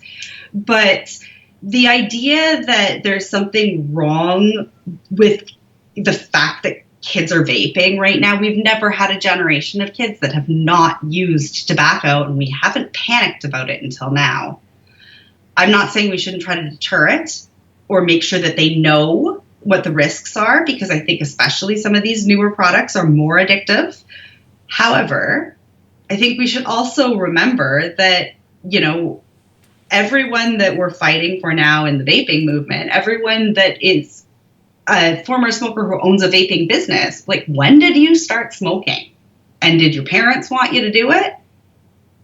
But the idea that there's something wrong with the fact that kids are vaping right now, we've never had a generation of kids that have not used tobacco, and we haven't panicked about it until now. I'm not saying we shouldn't try to deter it or make sure that they know what the risks are, because I think especially some of these newer products are more addictive. However, I think we should also remember that, everyone that we're fighting for now in the vaping movement, everyone that is a former smoker who owns a vaping business, like, when did you start smoking? And did your parents want you to do it?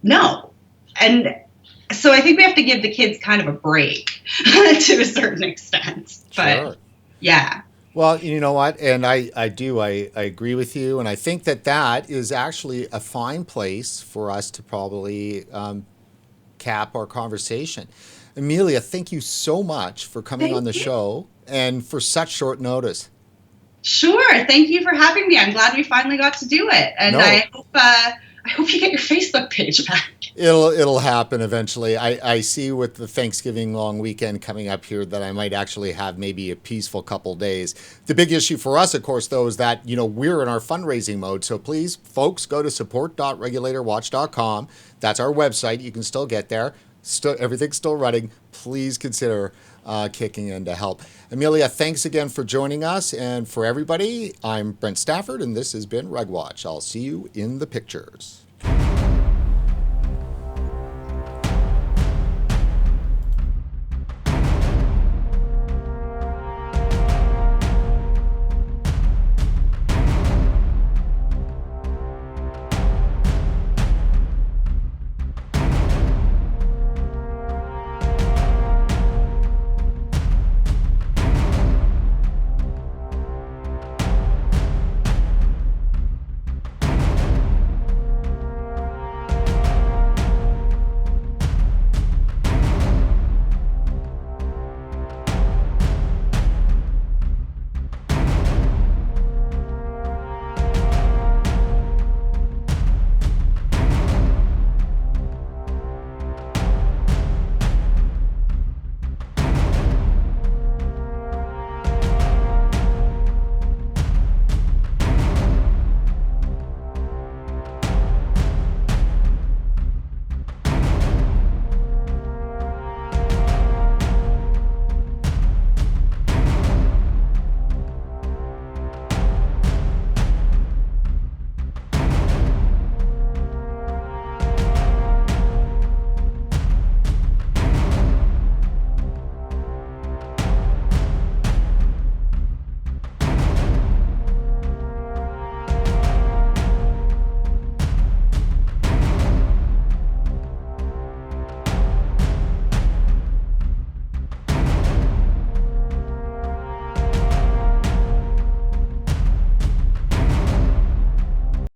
No. And so I think we have to give the kids kind of a break to a certain extent. But Sure. yeah. Well, you know what? And I agree with you. And I think that is actually a fine place for us to probably cap our conversation. Amelia, thank you so much for coming on the show and for such short notice. Sure. Thank you for having me. I'm glad we finally got to do it. And No. I hope you get your Facebook page back. It'll happen eventually. I see with the Thanksgiving long weekend coming up here that I might actually have maybe a peaceful couple days. The big issue for us, of course, though, is that, we're in our fundraising mode. So please, folks, go to support.regulatorwatch.com. That's our website. You can still get there. Everything's still running. Please consider kicking in to help. Amelia, thanks again for joining us. And for everybody, I'm Brent Stafford, and this has been RegWatch. I'll see you in the pictures.